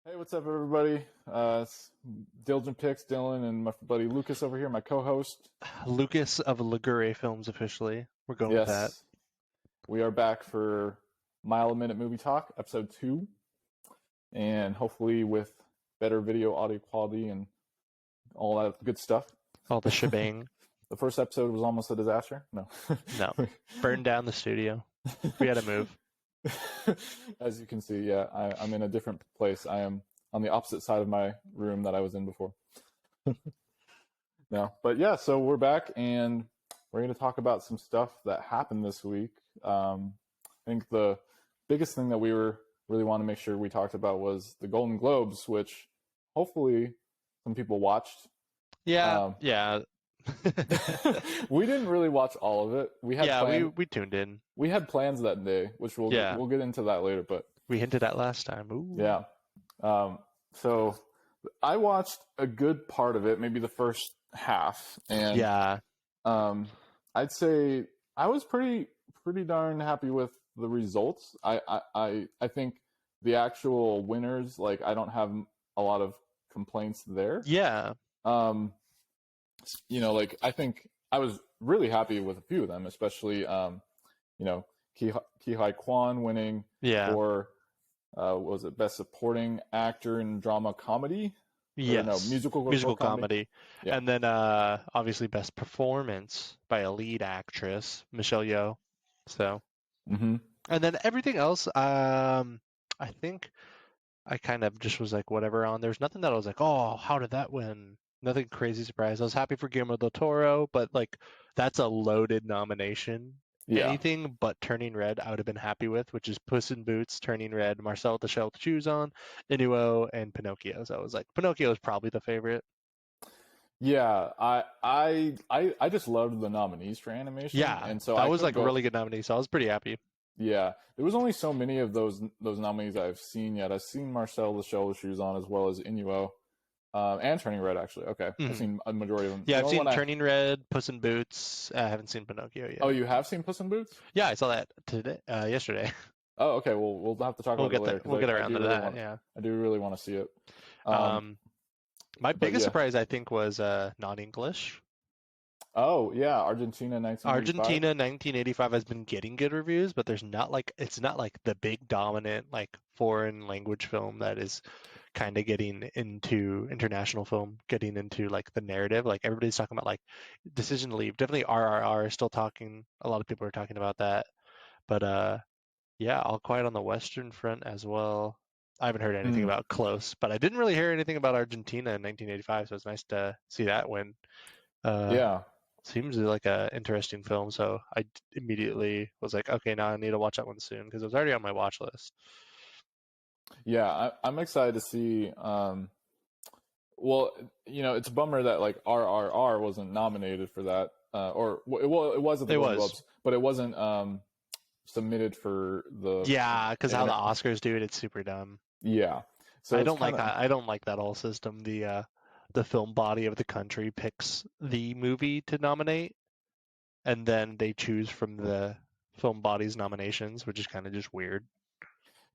Hey, what's up, everybody? It's Diligent Picks, Dylan, and my buddy Lucas over here, my co-host. Lucas of Ligure Films officially. We're going with that. Yes, we are back for Mile a Minute Movie Talk, episode 2, and hopefully with better video audio quality and all that good stuff. All the shebang. The first episode was almost a disaster. No. No. Burned down the studio. We had to move. As you can see, yeah, I'm in a different place. I am on the opposite side of my room that I was in before. No, but yeah, so we're back and we're going to talk about some stuff that happened this week. I think the biggest thing that we really want to make sure we talked about was the Golden Globes, which hopefully some people watched. Yeah, yeah. We didn't really watch all of it. We had we tuned in. We had plans that day, which we'll get into that later. But we hinted at last time. Ooh. Yeah. So I watched a good part of it, maybe the first half, and yeah, I'd say I was pretty darn happy with the results. I think the actual winners, like, I don't have a lot of complaints there. Yeah. Like, I think I was really happy with a few of them, especially Ki-Hai Kwan winning for was it Best Supporting Actor in Drama Comedy? Yes. No, musical comedy. Yeah. And then obviously Best Performance by a Lead Actress, Michelle Yeoh. So, and then everything else, I think I kind of just was like, whatever on. There's nothing that I was like, oh, how did that win? Nothing crazy surprise. I was happy for Guillermo del Toro, but like that's a loaded nomination. Yeah. Anything but Turning Red, I would have been happy with, which is Puss in Boots, Turning Red, Marcel with the Shell with Shoes On, Inuo, and Pinocchio. So I was like, Pinocchio is probably the favorite. Yeah, I just loved the nominees for animation. Yeah, and so that was like a really good nominee. So I was pretty happy. Yeah, there was only so many of those nominees I've seen yet. I've seen Marcel the Shell with Shoes On as well as Inuo. And Turning Red, actually. Okay. I've seen a majority of them. Yeah, I've seen Turning Red, Puss in Boots. I haven't seen Pinocchio yet. Oh, you have seen Puss in Boots? Yeah, I saw that yesterday. Oh, okay. Well, we'll have to talk about it later. We'll get around to that, yeah. I do really want to see it. My biggest surprise, I think, was non-English. Oh, yeah. Argentina 1985 has been getting good reviews, but it's not like the big dominant like foreign language film that is kind of getting into international film, getting into like the narrative. Like everybody's talking about like Decision to Leave. Definitely RRR is still talking. A lot of people are talking about that. But yeah, All Quiet on the Western Front as well. I haven't heard anything about Close, but I didn't really hear anything about Argentina in 1985, so it's nice to see that win. Yeah. Seems like a interesting film, so I immediately was like, okay, now I need to watch that one soon because it was already on my watch list. Yeah, I'm excited to see. Well, it's a bummer that like RRR wasn't nominated for that, or it was at the Golden Globes, but it wasn't submitted for the. Yeah, because how the Oscars do it, it's super dumb. Yeah, so I don't like that. I don't like that whole system. The film body of the country picks the movie to nominate, and then they choose from the film body's nominations, which is kind of just weird.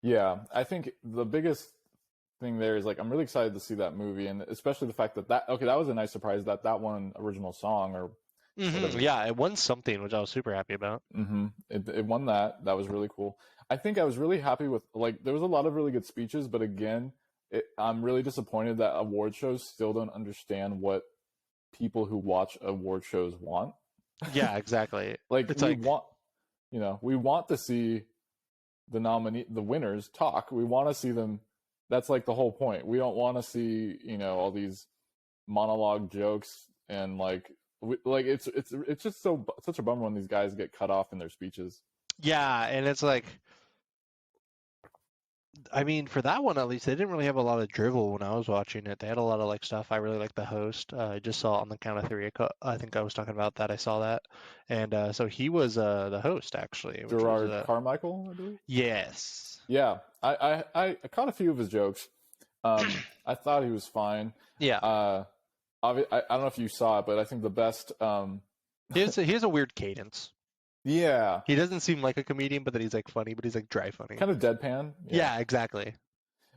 Yeah, I think the biggest thing there is like I'm really excited to see that movie, and especially the fact that was a nice surprise that one original song or yeah, it won something, which I was super happy about. It won that. That was really cool. I think I was really happy with like there was a lot of really good speeches, but again, I'm really disappointed that award shows still don't understand what people who watch award shows want. Yeah, exactly. Like we want to see the winners talk. We want to see them. That's like the whole point. We don't want to see all these monologue jokes and it's just such a bummer when these guys get cut off in their speeches. Yeah, and it's like, I mean, for that one at least, they didn't really have a lot of drivel when I was watching it. They had a lot of like stuff. I really liked the host. I just saw on the count of three. I think I was talking about that. I saw that, and so he was the host actually. Gerard Carmichael, I believe. Yes. Yeah, I caught a few of his jokes. I thought he was fine. Yeah. I don't know if you saw it, but I think the best. He has a weird cadence. Yeah. He doesn't seem like a comedian, but then he's like funny, but he's like dry funny. Kind of deadpan. Yeah, exactly.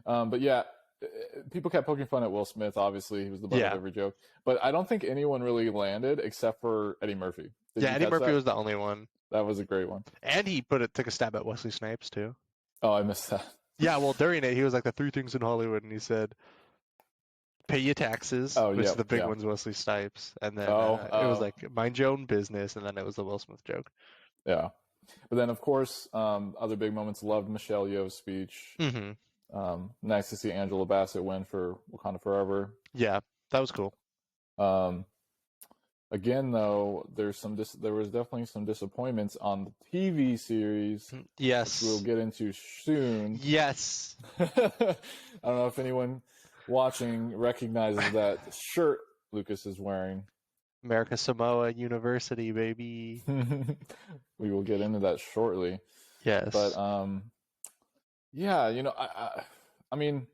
But yeah, people kept poking fun at Will Smith. Obviously, he was the butt of Yeah. every joke. But I don't think anyone really landed except for Eddie Murphy. Did you Eddie catch Murphy that? was the only one. That was a great one. And he took a stab at Wesley Snipes too. Oh, I missed that. Yeah, well, during it, he was like the three things in Hollywood, and he said, "Pay your taxes," Oh, which yeah, is the big yeah. one's Wesley Snipes, and then it was Oh. like mind your own business, and then it was the Will Smith joke. Yeah, but then of course, other big moments. Loved Michelle Yeoh's speech. Mm-hmm. Nice to see Angela Bassett win for Wakanda Forever. Yeah, that was cool. Again, though, there was definitely some disappointments on the TV series. Yes, which we'll get into soon. Yes. I don't know if anyone watching recognizes that shirt Lucas is wearing. America Samoa University, baby. We will get into that shortly. Yes. But yeah, I mean,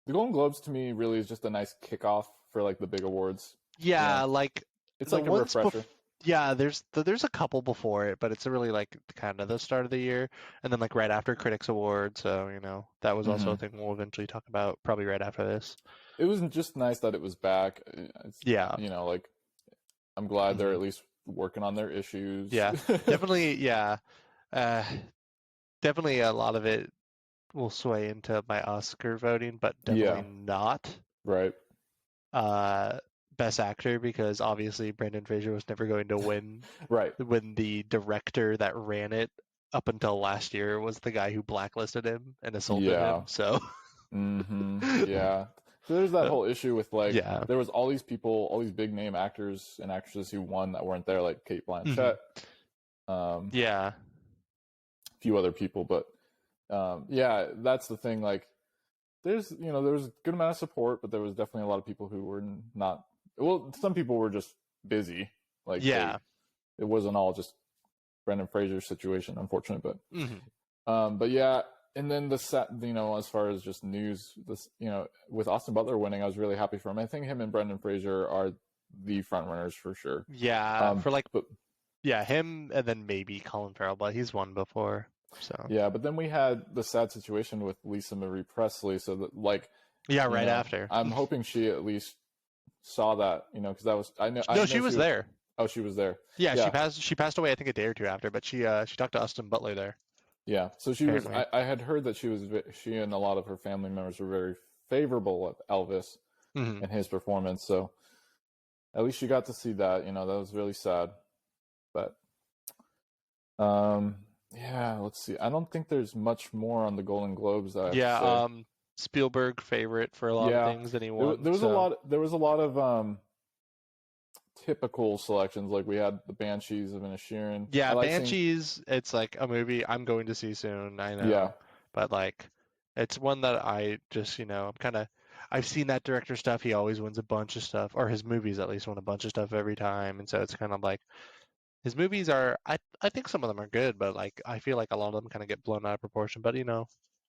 the Golden Globes to me really is just a nice kickoff for like the big awards. Yeah, like it's like a refresher. Yeah, there's a couple before it, but it's really like kind of the start of the year, and then like right after Critics Award. So that was also a thing we'll eventually talk about, probably right after this. It was just nice that it was back. Yeah, like I'm glad they're at least working on their issues. Yeah, definitely. Yeah, definitely a lot of it will sway into my Oscar voting, but definitely not. Right. Best Actor, because obviously Brendan Fraser was never going to win. Right. When the director that ran it up until last year was the guy who blacklisted him and assaulted him. So. Yeah. So there's that whole issue with like, there was all these people, all these big name actors and actresses who won that weren't there, like Cate Blanchett. Yeah. A few other people, but yeah, that's the thing. Like, there was a good amount of support, but there was definitely a lot of people who were not. Well, some people were just busy. Like, it wasn't all just Brendan Fraser's situation, unfortunately. But yeah, and then as far as just news, with Austin Butler winning, I was really happy for him. I think him and Brendan Fraser are the front runners for sure. Yeah, him and then maybe Colin Farrell, but he's won before. So yeah, but then we had the sad situation with Lisa Marie Presley. So that after. I'm hoping she at least saw that, because that was I know. No, she was there. Oh, she was there. Yeah, she passed away I think a day or two after, but she talked to Austin Butler there. Yeah, so she was. I had heard that she and a lot of her family members were very favorable of Elvis and his performance. So at least she got to see that. That was really sad. But yeah, let's see. I don't think there's much more on the Golden Globes that Spielberg favorite for a lot of things that he won. There was a lot of typical selections. Like we had the Banshees of Inisherin. Yeah, Banshees. It's like a movie I'm going to see soon. I know. Yeah, but like, it's one that I just I've seen that director stuff. He always wins a bunch of stuff, or his movies at least win a bunch of stuff every time, and so it's kind of like. His movies are, I think some of them are good, but like I feel like a lot of them kind of get blown out of proportion. But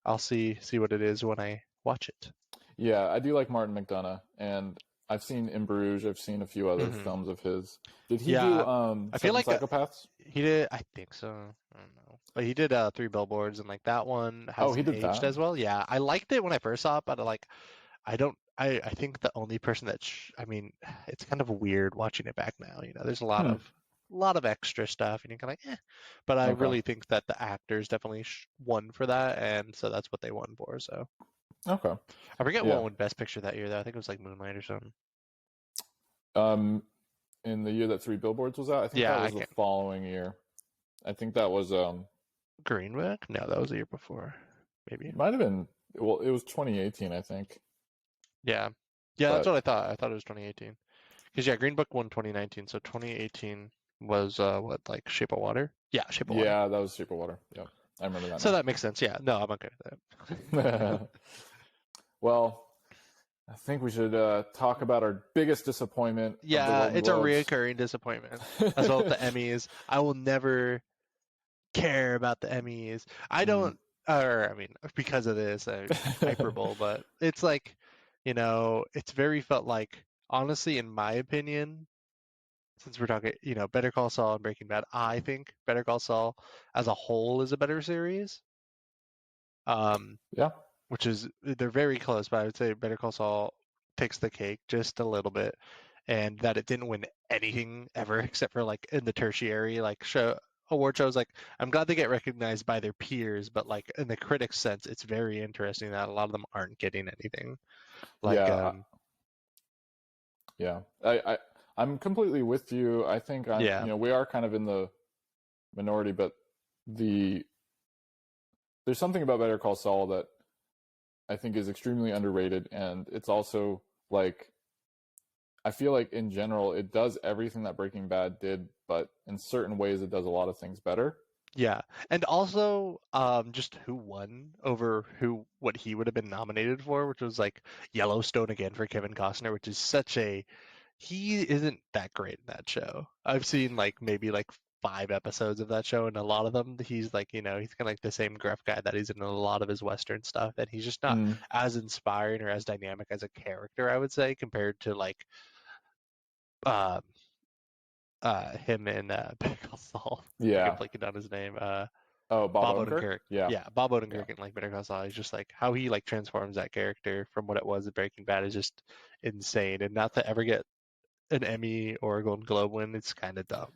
I'll see what it is when I watch it. Yeah, I do like Martin McDonagh, and I've seen In Bruges. I've seen a few other films of his. Did he do I feel like Psychopaths? He did. I think so. I don't know, but he did 3 Billboards, and like that one he did aged that as well. Yeah, I liked it when I first saw it, but I think the only person that it's kind of weird watching it back now. There's a lot of extra stuff, and you're kind of like, but I really think that the actors definitely won for that, and so that's what they won for. So okay, I forget what won Best Picture that year though. I think it was like Moonlight or something. In the year that 3 Billboards was out, I think that was the following year. I think that was Green Book. No, that was the year before. Maybe it might have been. Well, it was 2018, I think. Yeah, that's what I thought. I thought it was 2018 because Green Book won 2019, so 2018. Was like Shape of Water? Yeah, Shape of Water. Yeah, that was Shape of Water. Yeah, I remember that. So that makes sense. Yeah, no, I'm okay with that. Well, I think we should talk about our biggest disappointment. Yeah, it's a reoccurring disappointment. As well with the Emmys. I will never care about the Emmys. I don't, because of this, hyperbole, but it's like, it's very felt like, honestly, in my opinion, since we're talking, Better Call Saul and Breaking Bad, I think Better Call Saul as a whole is a better series. Yeah. which is they're very close, but I would say Better Call Saul takes the cake just a little bit, and that it didn't win anything ever except for like in the tertiary like show award shows. Like I'm glad they get recognized by their peers, but like in the critics' sense, it's very interesting that a lot of them aren't getting anything. Like Yeah, yeah. I'm completely with you. I think yeah, we are kind of in the minority, but there's something about Better Call Saul that I think is extremely underrated, and it's also like I feel like in general it does everything that Breaking Bad did, but in certain ways it does a lot of things better. yeah, and also just who won over what he would have been nominated for, which was like Yellowstone again for Kevin Costner, which is such a he isn't that great in that show. I've seen like maybe like 5 episodes of that show, and a lot of them he's like he's kind of like the same gruff guy that he's in a lot of his Western stuff, and he's just not as inspiring or as dynamic as a character, I would say, compared to like um him in Better Call Saul. Yeah. I'm blanking on his name. Oh, Bob Bob Odenkirk? Odenkirk. Yeah. Yeah, Bob Odenkirk in like Better Call Saul. He's just like how he like transforms that character from what it was in Breaking Bad is just insane, and not to ever get an Emmy or a Golden Globe win, it's kind of dumb.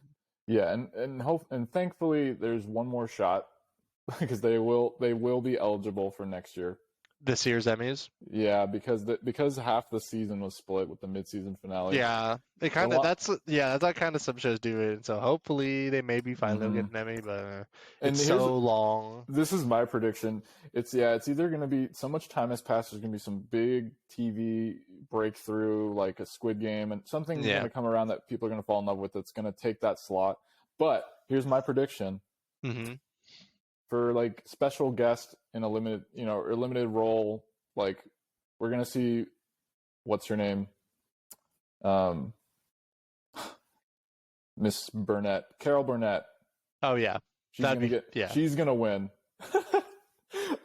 Yeah, and thankfully there's one more shot because they will be eligible for next year. This year's Emmys. Yeah, because half the season was split with the mid-season finale. Yeah, it kind of that's how kind of some shows do it. So hopefully they maybe finally get an Emmy, but it's so long. This is my prediction. It's either going to be so much time has passed. There's going to be some big TV breakthrough like a Squid Game and something's going to come around that people are going to fall in love with. That's going to take that slot. But here's my prediction. Mm-hmm. For like special guest in a limited, or limited role, like we're gonna see what's her name, Miss Burnett, Carol Burnett. Oh yeah, she's gonna win.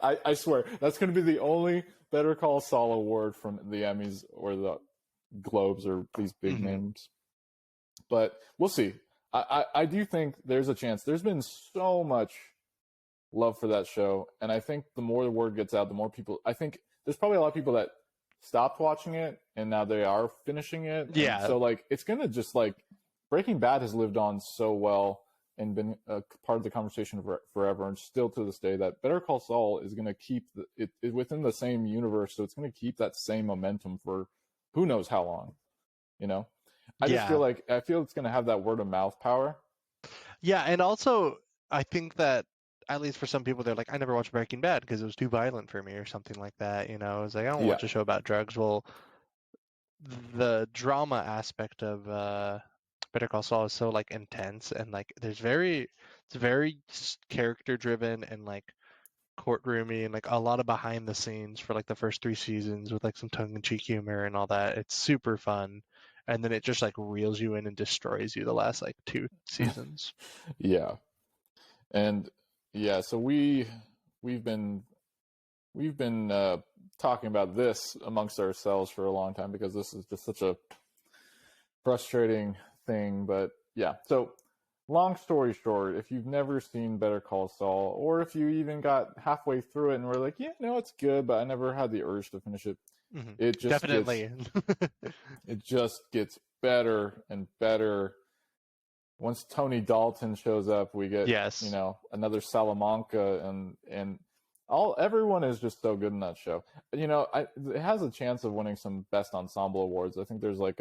I swear that's gonna be the only Better Call Saul award from the Emmys or the Globes or these big names. But we'll see. I do think there's a chance. There's been so much love for that show, and I think the more the word gets out, the more people. I think there's probably a lot of people that stopped watching it and now they are finishing it. Yeah. So like it's gonna just like Breaking Bad has lived on so well and been a part of the conversation forever, and still to this day that Better Call Saul is gonna keep it within the same universe, so it's gonna keep that same momentum for who knows how long. I just feel like it's gonna have that word of mouth power. Yeah, and also I think that at least for some people, they're like, I never watched Breaking Bad because it was too violent for me or something like that. It's like, I don't watch a show about drugs. Well, the drama aspect of Better Call Saul is so like intense and like it's very character driven and like courtroomy and like a lot of behind the scenes for like the first 3 seasons with like some tongue-in-cheek humor and all that. It's super fun. And then it just like reels you in and destroys you the last like 2 seasons. Yeah. And yeah, so we've been talking about this amongst ourselves for a long time because this is just such a frustrating thing. But yeah, so long story short, if you've never seen Better Call Saul, or if you even got halfway through it and were like, yeah, no, it's good, but I never had the urge to finish it, it just definitely it just gets better and better. Once Tony Dalton shows up, we get another Salamanca, and everyone is just so good in that show. It has a chance of winning some Best Ensemble awards. I think there's like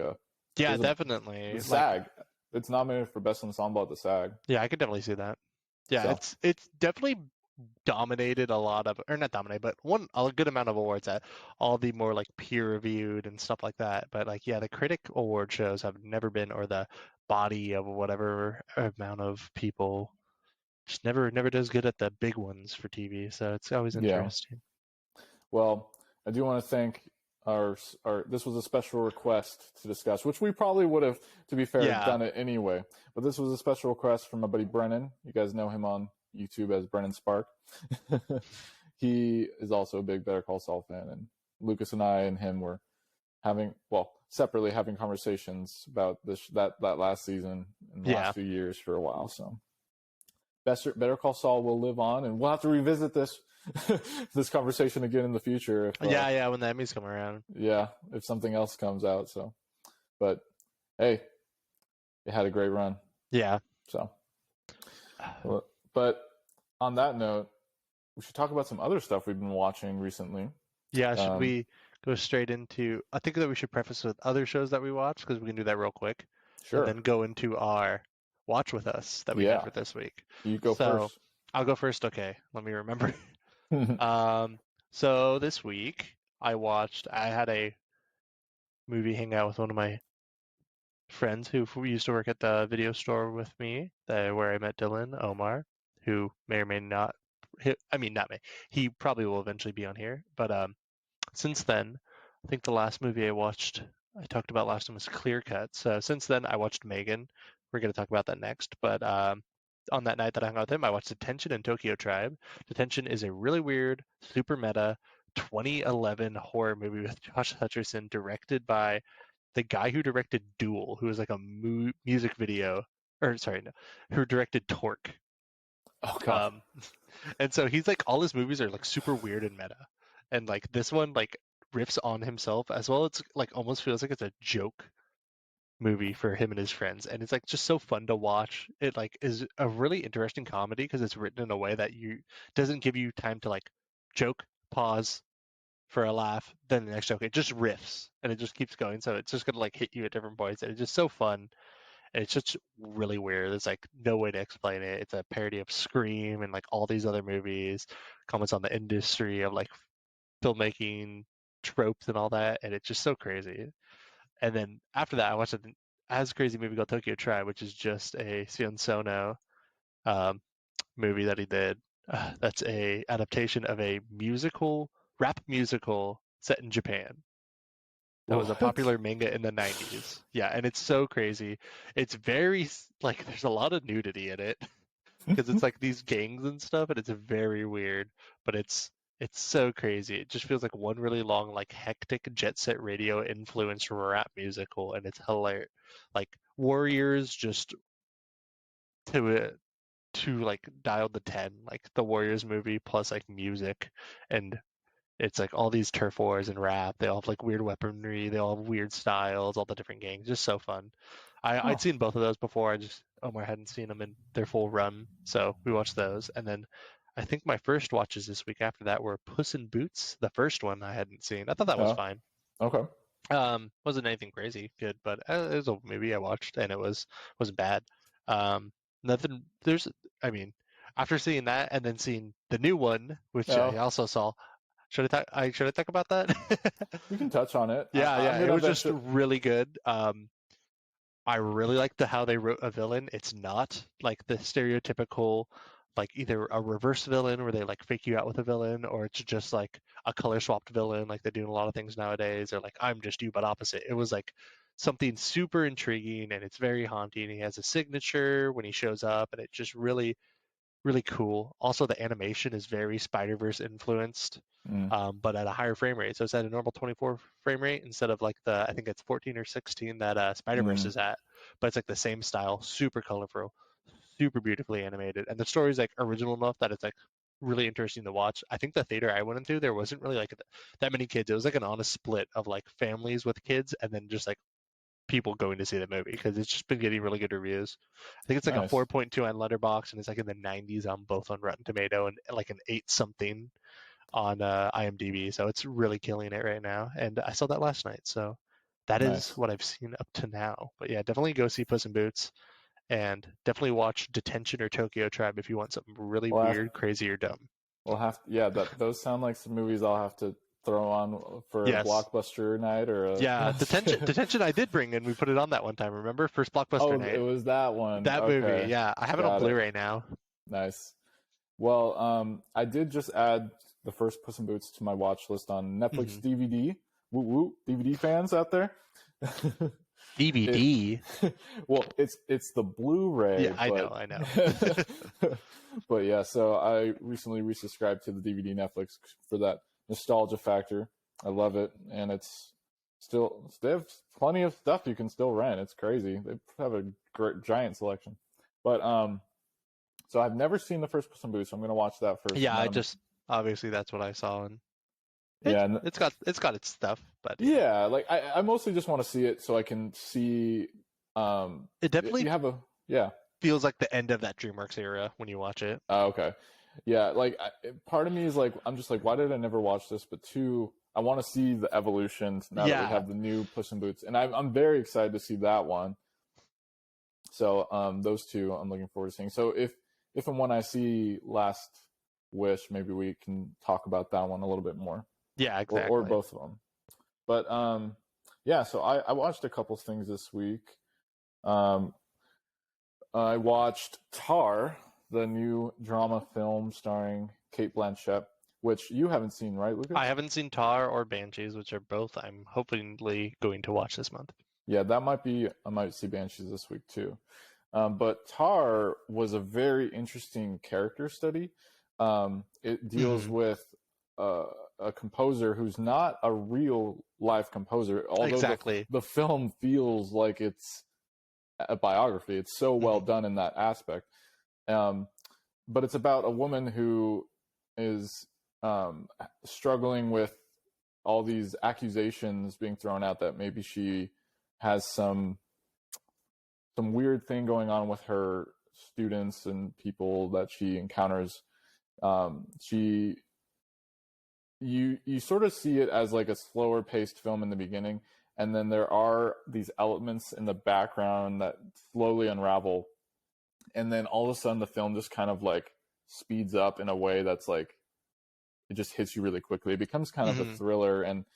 definitely SAG. It's nominated for Best Ensemble at the SAG. Yeah, I could definitely see that. Yeah, it's definitely dominated a lot of, or not dominated, but won a good amount of awards at all the more like peer reviewed and stuff like that. But like, yeah, the critic award shows have never been, or the body of whatever amount of people just never does good at the big ones for TV. So it's always interesting. Well, I do want to thank our this was a special request to discuss, which we probably would have, to be fair, done it anyway. But this was a special request from my buddy Brennan. You guys know him on YouTube as Brennan Spark. He is also a big Better Call Saul fan, and Lucas and I and him were separately having conversations about that last season and the last few years for a while. So Better Call Saul will live on, and we'll have to revisit this this conversation again in the future. If, yeah, when the Emmys come around. Yeah, if something else comes out. So, but hey, it had a great run. Yeah. So, but on that note, we should talk about some other stuff we've been watching recently. Yeah, should we go straight into? I think that we should preface with other shows that we watch because we can do that real quick. Sure. And then go into our watch with us that we had for this week. You go first. I'll go first. Okay, let me remember. So this week I had a movie hangout with one of my friends who used to work at the video store with me, where I met Dylan, Omar, who may or may not. I mean, not me. He probably will eventually be on here. But since then, I think the last movie I talked about last time was Clear Cut. So since then, I watched M3GAN. We're going to talk about that next. But on that night that I hung out with him, I watched Detention and Tokyo Tribe. Detention is a really weird, super meta 2011 horror movie with Josh Hutcherson, directed by the guy who directed Duel, who was like a music video, who directed Torque. Oh god. And so he's like, all his movies are like super weird and meta, and like this one like riffs on himself as well. It's like almost feels like it's a joke movie for him and his friends, and it's like just so fun to watch. It like is a really interesting comedy because it's written in a way that doesn't give you time to like joke, pause for a laugh, then the next joke. It just riffs and it just keeps going, so it's just gonna like hit you at different points, and it's just so fun. And it's just really weird. There's like no way to explain it. It's a parody of Scream and like all these other movies, comments on the industry of like filmmaking tropes and all that, and it's just so crazy. And then after that, I watched an as crazy movie called Tokyo Tribe, which is just a Sion Sono movie that he did. That's a adaptation of a rap musical set in Japan. That was a popular manga in the 90s. Yeah, and it's so crazy. It's very like there's a lot of nudity in it because it's like these gangs and stuff, and it's very weird. But it's so crazy. It just feels like one really long, like hectic Jet Set Radio influenced rap musical, and it's hilarious. Like Warriors just to like dialed the 10, like the Warriors movie plus like music, and it's like all these turf wars and rap. They all have like weird weaponry. They all have weird styles. All the different gangs. Just so fun. I'd seen both of those before. Omar hadn't seen them in their full run, so we watched those. And then I think my first watches this week after that were Puss in Boots, the first one I hadn't seen. I thought that was fine. Okay. Wasn't anything crazy good, but it was a movie I watched and it wasn't bad. Nothing. After seeing that and then seeing the new one, which I also saw. Should I talk about that? We can touch on it. Yeah, it was just really good. I really liked how they wrote a villain. It's not like the stereotypical, like either a reverse villain where they like fake you out with a villain, or it's just like a color swapped villain, like they do in a lot of things nowadays. Or like I'm just you but opposite. It was like something super intriguing, and it's very haunting. He has a signature when he shows up, and it just really cool. Also, the animation is very Spider-Verse influenced, but at a higher frame rate. So it's at a normal 24 frame rate instead of like I think it's 14 or 16 that Spider-Verse is at. But it's like the same style, super colorful, super beautifully animated, and the story's like original enough that it's like really interesting to watch. I think the theater I went into, there wasn't really like that many kids. It was like an honest split of like families with kids, and then just like people going to see the movie because it's just been getting really good reviews. I think it's like a 4.2 on Letterboxd, and it's like in the 90s on both on Rotten Tomato and like an 8 something on IMDb. So it's really killing it right now. And I saw that last night, so that is what I've seen up to now. But yeah, definitely go see Puss in Boots, and definitely watch Detention or Tokyo Tribe if you want something really weird, crazy, or dumb. Those sound like some movies I'll have to throw on for a blockbuster night or Detention I did bring, and we put it on that one time, remember? First blockbuster night. It was that one. That movie, yeah. I have it on Blu-ray now. Nice. Well, I did just add the first Puss in Boots to my watch list on Netflix DVD. Woo woo, DVD fans out there. DVD. It's the Blu-ray. Yeah, I know. But yeah, so I recently resubscribed to the DVD Netflix for that nostalgia factor. I love it, and they have plenty of stuff you can still rent. It's crazy. They have a great giant selection. But so I've never seen the first Puss in Boots, so I'm going to watch that first. Yeah, Obviously, that's what I saw, and Yeah, it's got its stuff, but yeah. Like I mostly just want to see it so I can see. it definitely You have a yeah. feels like the end of that DreamWorks era when you watch it. Okay. Yeah, like part of me is like I'm just like why did I never watch this? But two, I want to see the evolutions now that we Yeah, have the new Puss in Boots, and I'm very excited to see that one. So those two I'm looking forward to seeing. So if and when I see Last Wish, maybe we can talk about that one a little bit more, yeah, or exactly. both of them. But yeah. So I watched a couple things this week. Um, I watched Tar, the new drama film starring Kate Blanchett, which you haven't seen, right, Lucas? I haven't seen Tar or Banshees, which are both I'm hopefully going to watch this month. Yeah, that might be. I might see Banshees this week too. But Tar was a very interesting character study. It deals with a composer who's not a real live composer, although Exactly. the film feels like it's a biography. It's so well done in that aspect. But it's about a woman who is struggling with all these accusations being thrown out that maybe she has some weird thing going on with her students and people that she encounters. She you sort of see it as like a slower paced film in the beginning, and then there are these elements in the background that slowly unravel, and then all of a sudden the film just kind of like speeds up in a way that's like it just hits you really quickly. It becomes kind of a thriller, and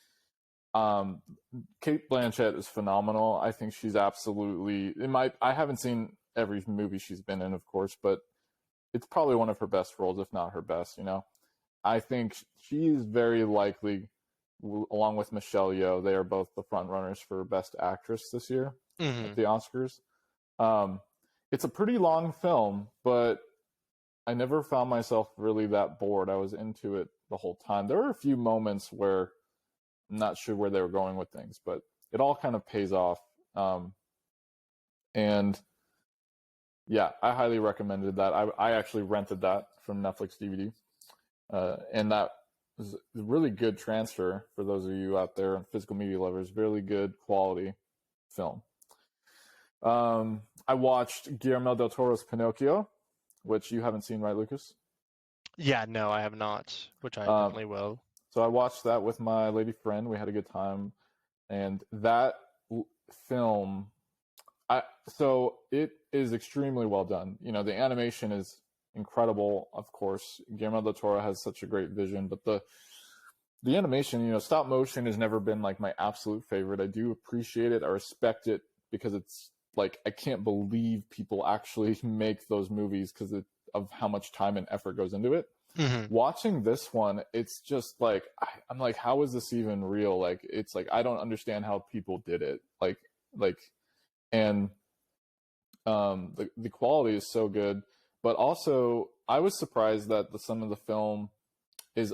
Kate Blanchett is phenomenal. I think she's absolutely I haven't seen every movie she's been in, of course, but it's probably one of her best roles, if not her best. I think she's very likely, along with Michelle Yeoh, they are both the front runners for Best Actress this year at the Oscars. It's a pretty long film, but I never found myself really that bored. I was into it the whole time. There were a few moments where I'm not sure where they were going with things, but it all kind of pays off. And yeah, I highly recommended that. I actually rented that from Netflix DVD. And that was a really good transfer for those of you out there, physical media lovers. Really good quality film. I watched Guillermo del Toro's Pinocchio, which you haven't seen, right, Lucas? Yeah, no, I have not, which I definitely will. So I watched that with my lady friend. We had a good time, and that film, so it is extremely well done. The animation is incredible. Of course, Guillermo del Toro has such a great vision, but the animation, stop motion has never been like my absolute favorite. I do appreciate it. I respect it because it's like I can't believe people actually make those movies because of how much time and effort goes into it. Watching this one, it's just like I'm like, how is this even real? Like, it's like I don't understand how people did it. And the quality is so good, but also I was surprised that some of the film is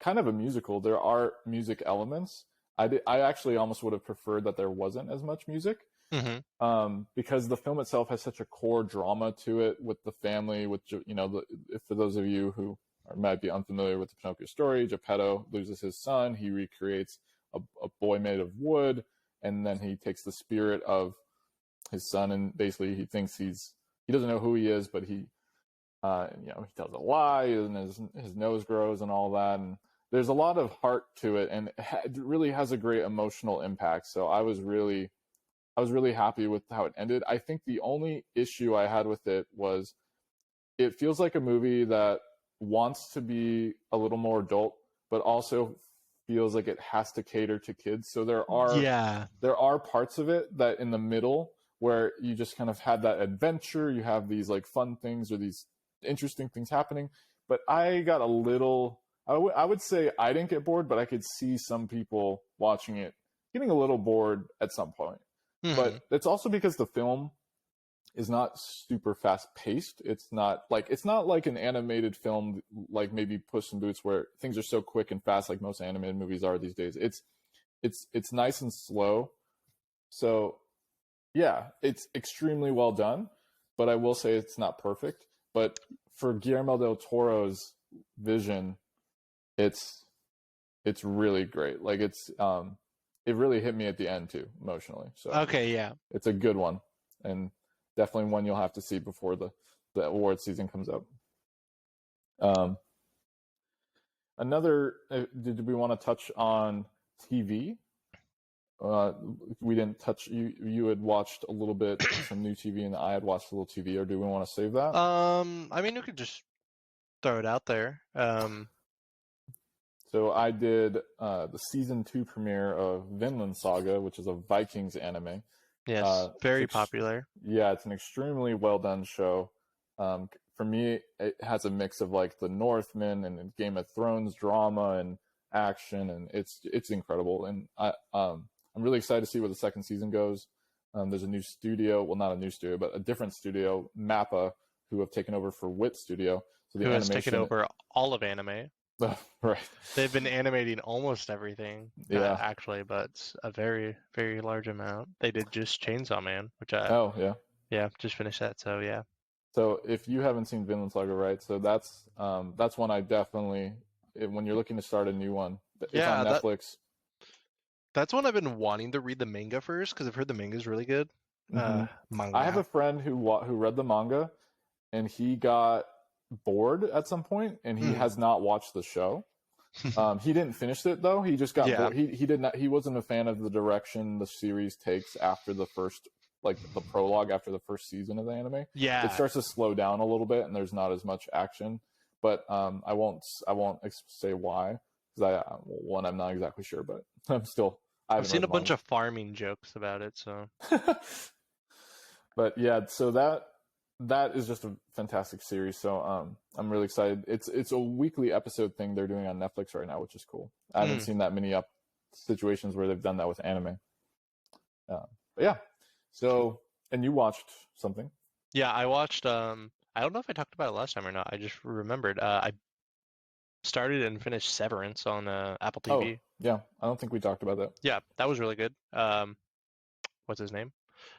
kind of a musical. There are music elements. I actually almost would have preferred that there wasn't as much music. Because the film itself has such a core drama to it with the family, with for those of you who might be unfamiliar with the Pinocchio story, Geppetto loses his son. He recreates a boy made of wood, and then he takes the spirit of his son, and basically he thinks he doesn't know who he is, but he tells a lie, and his nose grows and all that, and there's a lot of heart to it, and it really has a great emotional impact. So I was really happy with how it ended. I think the only issue I had with it was it feels like a movie that wants to be a little more adult, but also feels like it has to cater to kids. So there are parts of it that in the middle where you just kind of have that adventure, you have these like fun things or these interesting things happening. But I got a little, I would say I didn't get bored, but I could see some people watching it getting a little bored at some point. But it's also because the film is not super fast paced. It's not like an animated film like maybe Puss in Boots where things are so quick and fast like most animated movies are these days. It's nice and slow. So yeah, it's extremely well done, but I will say it's not perfect. But for Guillermo del Toro's vision, it's really great. Like it really hit me at the end too, emotionally. So Okay, yeah. it's a good one, and definitely one you'll have to see before the award season comes out. Another, did we want to touch on TV? We didn't touch, you had watched a little bit, some new TV, and I had watched a little TV, or do we want to save that? I mean, you could just throw it out there. So I did the season 2 premiere of Vinland Saga, which is a Vikings anime. Yes, very popular. Yeah, it's an extremely well done show. For me, it has a mix of like the Northmen and Game of Thrones drama and action, and it's incredible. And I'm really excited to see where the second season goes. There's a new studio, well, not a new studio, but a different studio, Mappa, who have taken over for Wit Studio. So who has taken over all of anime. Right. They've been animating almost everything, actually, but a very, very large amount. They did just Chainsaw Man, which yeah, just finished that. So yeah. So if you haven't seen Vinland Saga, right? So that's one I definitely, when you're looking to start a new one, it's on Netflix. That's one I've been wanting to read the manga first because I've heard the manga is really good. Manga. I have a friend who read the manga, and he got bored at some point, and he has not watched the show. He didn't finish it though. He just got bored. He did not. He wasn't a fan of the direction the series takes after the first, like the prologue after the first season of the anime. Yeah, it starts to slow down a little bit, and there's not as much action. But I won't say why, because I'm not exactly sure, but I've seen a bunch of farming jokes about it. So, but yeah, so that is just a fantastic series. So I'm really excited. It's a weekly episode thing they're doing on Netflix right now, which is cool. I haven't seen that many situations where they've done that with anime. But yeah. So, and you watched something? Yeah, I watched. I don't know if I talked about it last time or not. I just remembered. I started and finished Severance on Apple TV. Oh, yeah. I don't think we talked about that. Yeah, that was really good. What's his name?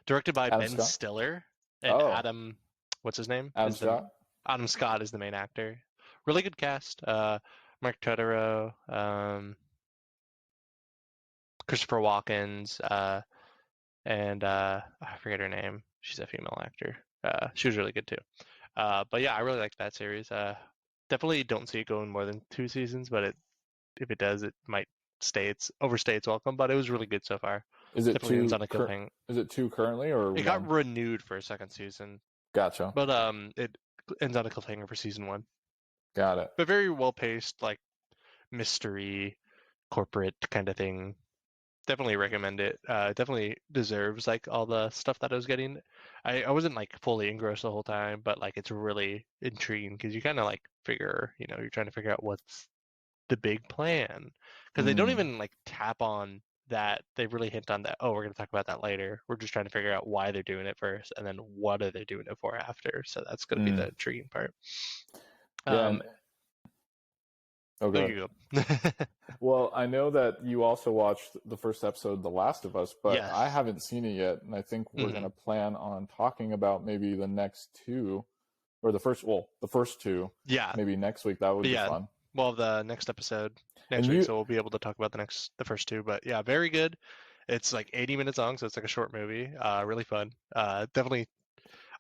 Directed by Ben Stiller and Adam. What's his name? Adam Scott. Adam Scott is the main actor. Really good cast. Mark Totoro, Christopher Walken's, and I forget her name. She's a female actor. She was really good too. But yeah, I really like that series. Definitely don't see it going more than 2 seasons, but if it does, it might overstay its welcome. But it was really good so far. Is it two? Is it 2 currently, or it got renewed for a second season? Gotcha. But it ends on a cliffhanger for season 1. Got it. But very well paced, like mystery, corporate kind of thing. Definitely recommend it. Definitely deserves like all the stuff that I was getting. I wasn't like fully engrossed the whole time, but like it's really intriguing because you kind of like figure, you're trying to figure out what's the big plan, because they don't even like tap on that. They really hint on that. Oh, we're going to talk about that later. We're just trying to figure out why they're doing it first, and then what are they doing it for after. So that's going to be the intriguing part. Yeah. There you go. Well, I know that you also watched the first episode of The Last of Us, but yes. I haven't seen it yet, and I think we're going to plan on talking about maybe the next 2, or the first 2. Yeah. Maybe next week. That would be fun. Well, the next episode next week, so we'll be able to talk about the first 2. But yeah, very good. It's like 80 minutes long, so it's like a short movie. Really fun. Definitely,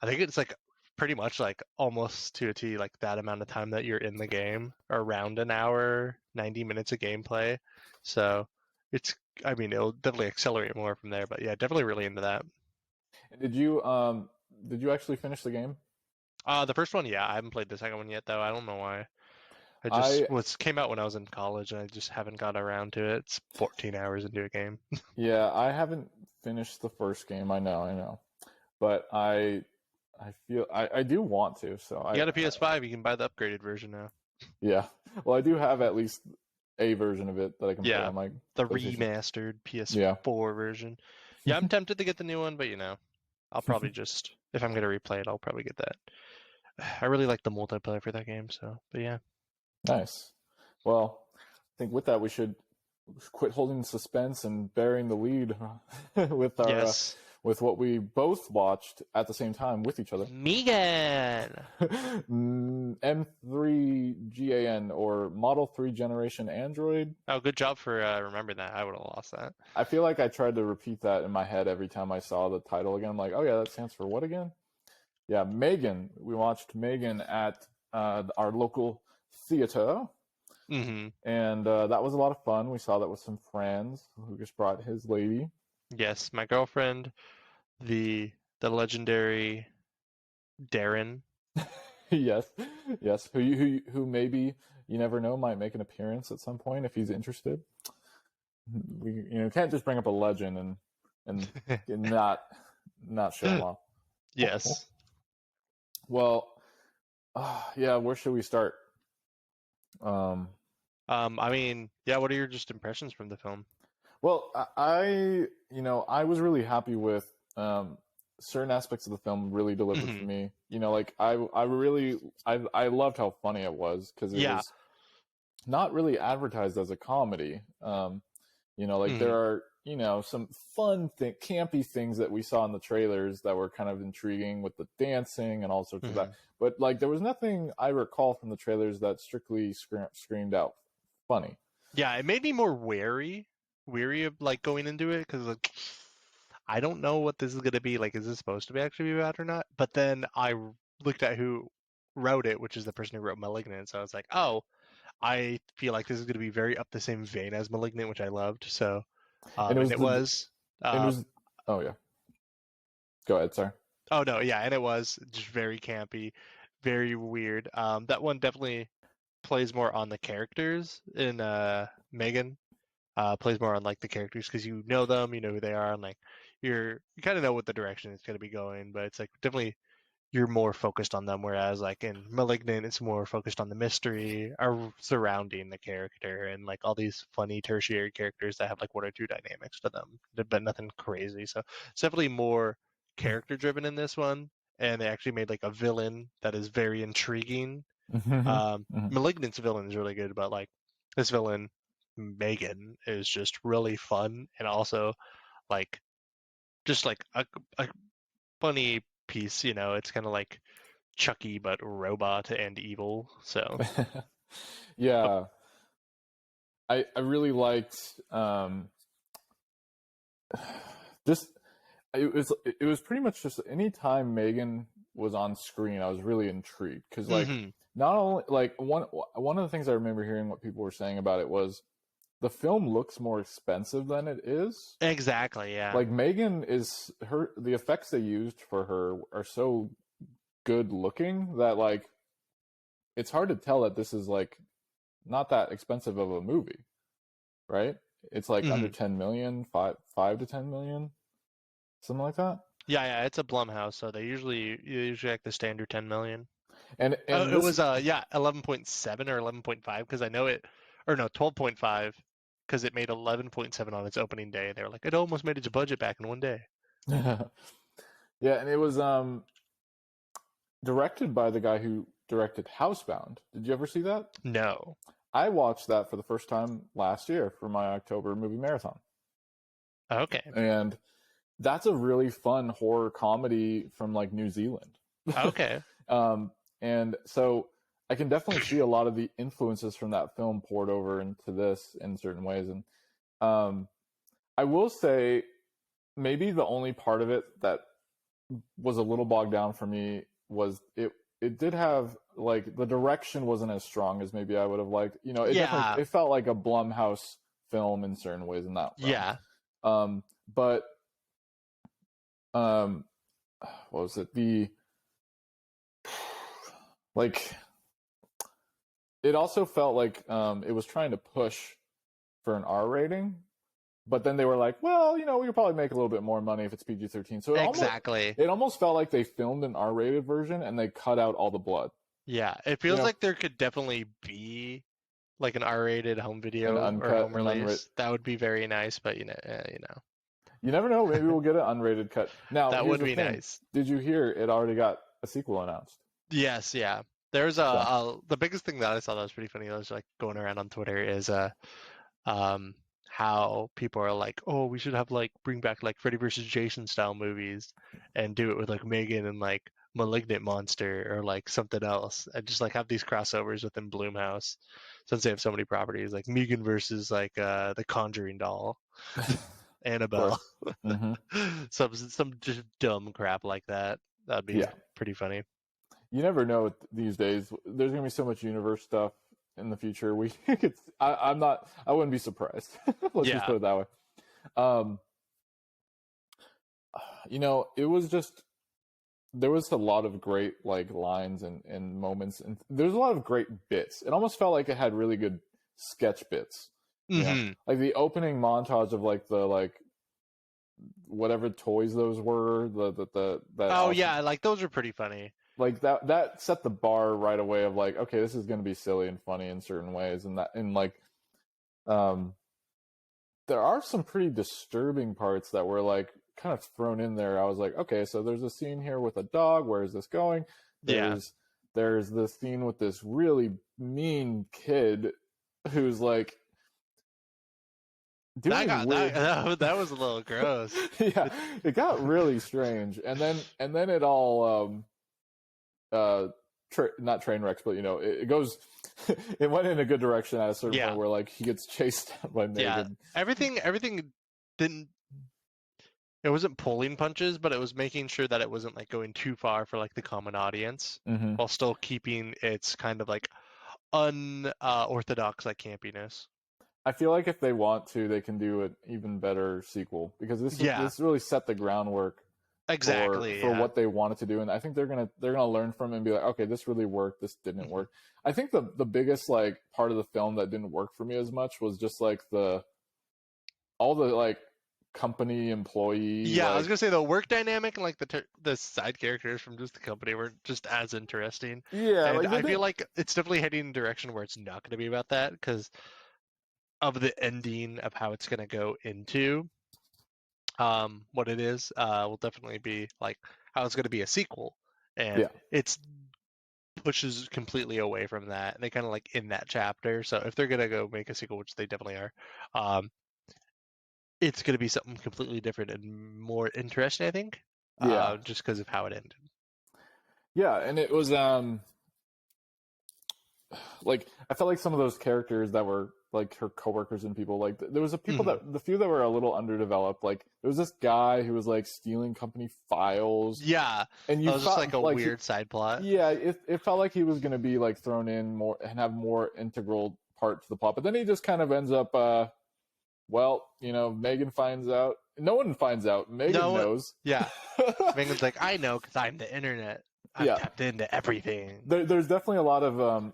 I think it's like pretty much like almost to a T, like that amount of time that you're in the game, around an hour, 90 minutes of gameplay. So it'll definitely accelerate more from there. But yeah, definitely really into that. Did you actually finish the game? The first one, yeah. I haven't played the second one yet, though. I don't know why. Came out when I was in college, and I just haven't got around to it. It's 14 hours into a game. Yeah, I haven't finished the first game. I know, but I feel I do want to. So you got a PS5, you can buy the upgraded version now. Yeah, well, I do have at least a version of it that I can play on my the remastered PS4 version. Yeah, I'm tempted to get the new one, but I'll probably just, if I'm gonna replay it, I'll probably get that. I really like the multiplayer for that game, so but yeah. Nice. Well, I think with that we should quit holding suspense and burying the lead with with what we both watched at the same time with each other. M3GAN. M3GAN, or Model 3 Generation Android. Oh, good job for remembering that. I would have lost that. I feel like I tried to repeat that in my head every time I saw the title again. I'm like, oh yeah, that stands for what again? Yeah, M3GAN. We watched M3GAN at our local theater. Mm-hmm. And that was a lot of fun. We saw that with some friends. Lucas brought his lady. Yes, my girlfriend, the legendary Darren. Yes. Who maybe, you never know, might make an appearance at some point if he's interested. We can't just bring up a legend and not show him off. Yes. Well, yeah. Where should we start? I mean, yeah. What are your just impressions from the film? Well, I was really happy with certain aspects of the film. Really delivered for me. Like I loved how funny it was, because it was not really advertised as a comedy. There are some fun campy things that we saw in the trailers that were kind of intriguing, with the dancing and all sorts of that. But like, there was nothing I recall from the trailers that strictly screamed out funny. Yeah, it made me more wary of like going into it, because like, I don't know what this is gonna be. Like, is this supposed to be actually be bad or not? But then I looked at who wrote it, which is the person who wrote Malignant. So I was like, oh, I feel like this is gonna be very up the same vein as Malignant, which I loved. So, And it was. Oh yeah. Go ahead, sorry. Oh no, yeah, and it was just very campy, very weird. That one definitely plays more on the characters in M3GAN. Plays more on like the characters, because you know them, you know who they are, and like you kind of know what the direction it's going to be going. But it's like definitely you're more focused on them, whereas like in Malignant, it's more focused on the mystery surrounding the character, and like all these funny tertiary characters that have like one or two dynamics to them, but nothing crazy. So it's definitely more character driven in this one, and they actually made like a villain that is very intriguing. Malignant's villain is really good, but like this villain, M3GAN, is just really fun, and also like just like a funny piece. It's kind of like Chucky but robot and evil. So yeah, I really liked just it was pretty much just any time M3GAN was on screen, I was really intrigued, because like not only like one of the things I remember hearing what people were saying about it was the film looks more expensive than it is. Exactly, yeah. Like M3GAN is the effects they used for her are so good looking that like it's hard to tell that this is like not that expensive of a movie, right? It's like under 10 million, 5 to 10 million, something like that. Yeah, it's a Blumhouse, so they usually like the standard 10 million. And it was 11.7 or 11.5, because I know it, or no, 12.5, because it made 11.7 on its opening day. They were like, it almost made its budget back in one day. Yeah, and it was directed by the guy who directed Housebound. Did you ever see that? No. I watched that for the first time last year for my October movie marathon. Okay. And that's a really fun horror comedy from like New Zealand. Okay. And so I can definitely see a lot of the influences from that film poured over into this in certain ways. And I will say maybe the only part of it that was a little bogged down for me was it did have like the direction wasn't as strong as maybe I would have liked. Definitely, it felt like a Blumhouse film in certain ways in that realm. Yeah. But what was it? Like, it also felt like it was trying to push for an R rating, but then they were like, well, we could probably make a little bit more money if it's PG-13. So it almost felt like they filmed an R-rated version and they cut out all the blood. Yeah, it feels like there could definitely be like an R-rated home video or home release. That would be very nice, but you never know. Maybe we'll get an unrated cut. Now that would be nice. Did you hear it already got a sequel announced? Yes, yeah. There's the biggest thing that I saw that was pretty funny. That was like going around on Twitter is how people are like, oh, we should have like bring back like Freddy versus Jason style movies and do it with like M3GAN and like Malignant Monster or like something else, and just like have these crossovers within Blumhouse since they have so many properties, like M3GAN versus like the Conjuring doll, Annabelle, Mm-hmm. some just dumb crap like that. That'd be pretty funny. You never know these days. There's gonna be so much universe stuff in the future. We could. I'm not. I wouldn't be surprised. Let's just put it that way. It was just, there was a lot of great like lines and moments, and there's a lot of great bits. It almost felt like it had really good sketch bits. Mm-hmm. Like the opening montage of like the like whatever toys those were. Like those are pretty funny. Like that set the bar right away of like, okay, this is going to be silly and funny in certain ways, and there are some pretty disturbing parts that were like kind of thrown in there. I was like, okay, so there's a scene here with a dog. Where is this going? There's this scene with this really mean kid who's like doing that was a little gross. Yeah, it got really strange, and then it all not train wrecks, but it goes. It went in a good direction at a certain point where like he gets chased by M3GAN. Yeah, everything didn't. It wasn't pulling punches, but it was making sure that it wasn't like going too far for like the common audience, while still keeping its kind of like unorthodox like campiness. I feel like if they want to, they can do an even better sequel, because this really set the groundwork for what they wanted to do, and I think they're gonna learn from it and be like, okay, this really worked, this didn't work. I think the biggest like part of the film that didn't work for me as much was just like all the like company employee. I was gonna say the work dynamic and like the side characters from just the company were just as interesting. And I feel like it's definitely heading in a direction where it's not gonna be about that because of the ending of how it's gonna go into. What it is will definitely be like how it's going to be a sequel, and it's pushes completely away from that, and they kind of like in that chapter. So if they're going to go make a sequel, which they definitely are, it's going to be something completely different and more interesting, I think. Just because of how it ended. Yeah, and it was like I felt like some of those characters that were like her coworkers and people, like there was the few that were a little underdeveloped. Like there was this guy who was like stealing company files. Yeah, and you was just like a weird side plot. Yeah, it felt like he was going to be like thrown in more and have more integral part to the plot, but then he just kind of ends up. M3GAN finds out. No one finds out. M3GAN knows. Yeah, M3GAN's like, I know because I'm the internet. I'm tapped into everything. There's definitely a lot of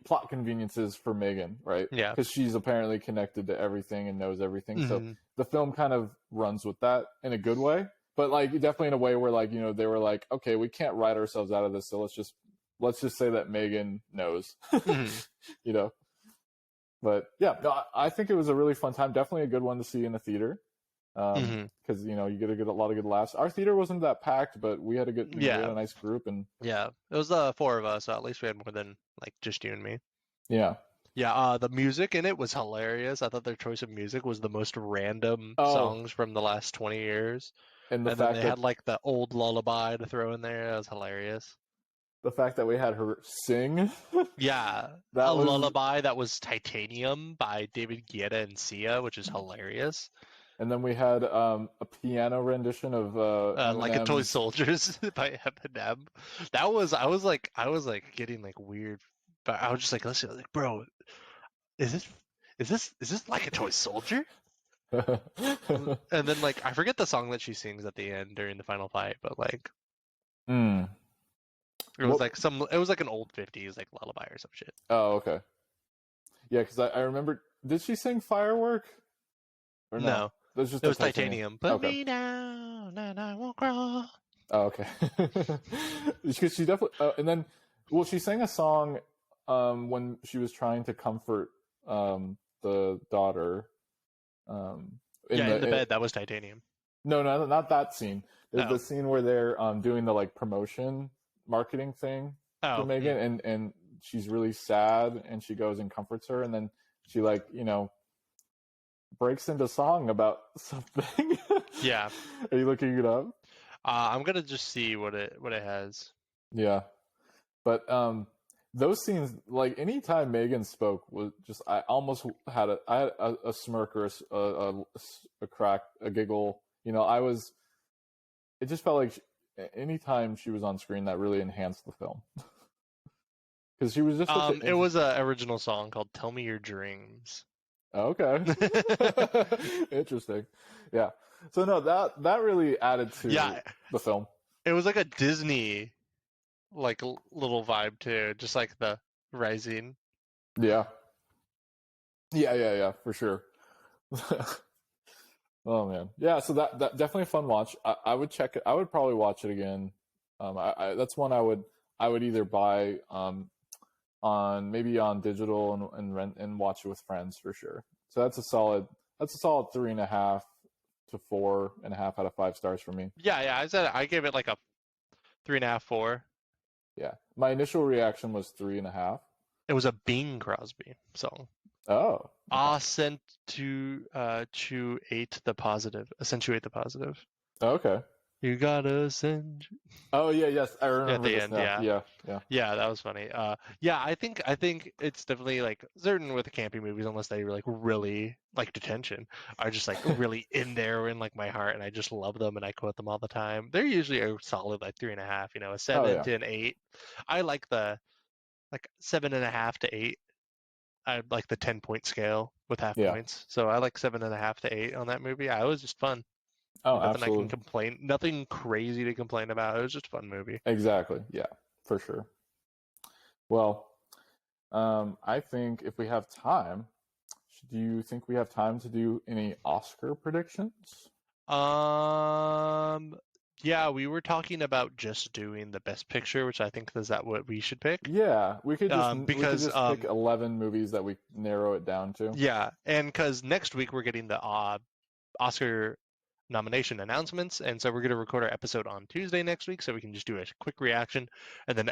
plot conveniences for M3GAN, right? Yeah, because she's apparently connected to everything and knows everything. So the film kind of runs with that in a good way, but like definitely in a way where like they were like, okay, we can't write ourselves out of this, so let's just say that M3GAN knows. But yeah, no, I think it was a really fun time. Definitely a good one to see in the theater, because you get a lot of good laughs. Our theater wasn't that packed, but we had we had a nice group, and it was 4 of us, so at least we had more than like just you and me. Yeah. The music in it was hilarious. I thought their choice of music was the most random songs from the last 20 years. And then they had like the old lullaby to throw in there. That was hilarious. The fact that we had her sing. Lullaby that was Titanium by David Guetta and Sia, which is hilarious. And then we had a piano rendition of Like a Toy Soldiers by Eminem. I was like getting like weird, but I was just like, listen, like, bro, is this like a Toy Soldier? And then like I forget the song that she sings at the end during the final fight, but like it was like an old 50s like lullaby or some shit. Oh, okay. Yeah, because I remember, did she sing Firework? Or no? It was Titanium. Put me down and I won't crawl. Oh, okay. Because she definitely, and then, she sang a song when she was trying to comfort the daughter. In the bed, that was Titanium. No, not that scene. There's the scene where they're doing the like promotion marketing thing for M3GAN, and she's really sad, and she goes and comforts her, and then she like breaks into song about something. Yeah. Are you looking it up? I'm gonna just see what it has. Yeah, but those scenes, like anytime M3GAN spoke, was just I almost had a smirk or a crack, a giggle. It just felt like anytime she was on screen, that really enhanced the film. Because she was just such it was an original song called "Tell Me Your Dreams." Oh, okay. Interesting. Yeah. So no, that really added to the film. It was like a Disney like little vibe too, just like the Rising. Yeah. Yeah, for sure. Oh man. Yeah, so that definitely a fun watch. I would check it. I would probably watch it again. That's one I would either buy on digital and rent and watch it with friends for sure. So that's a solid 3.5 to 4.5 out of 5 stars for me. Yeah. I gave it like a 3.5, 4. Yeah, my initial reaction was 3.5. It was a Bing Crosby song. Oh. Accentuate the positive. Okay. You gotta send. Oh yeah, yes, I remember at the this end. now. Yeah, that was funny. I think it's definitely like certain with the campy movies, unless they like really like Detention, are just like really in there in like my heart, and I just love them and I quote them all the time. They're usually a solid like 3.5, a 7 to an 8. I like the like 7.5 to 8. I like the 10-point scale with half points, so I like 7.5 to 8 on that movie. It was just fun. Oh, nothing absolutely. I can complain. Nothing crazy to complain about. It was just a fun movie. Exactly. Yeah, for sure. Well, I think if we have time, do you think we have time to do any Oscar predictions? Yeah, we were talking about just doing the Best Picture, which I think is that what we should pick. Yeah, we could just we could just pick 11 movies that we narrow it down to. Yeah, and because next week we're getting the Oscar nomination announcements, and so we're going to record our episode on Tuesday next week, so we can just do a quick reaction, and then,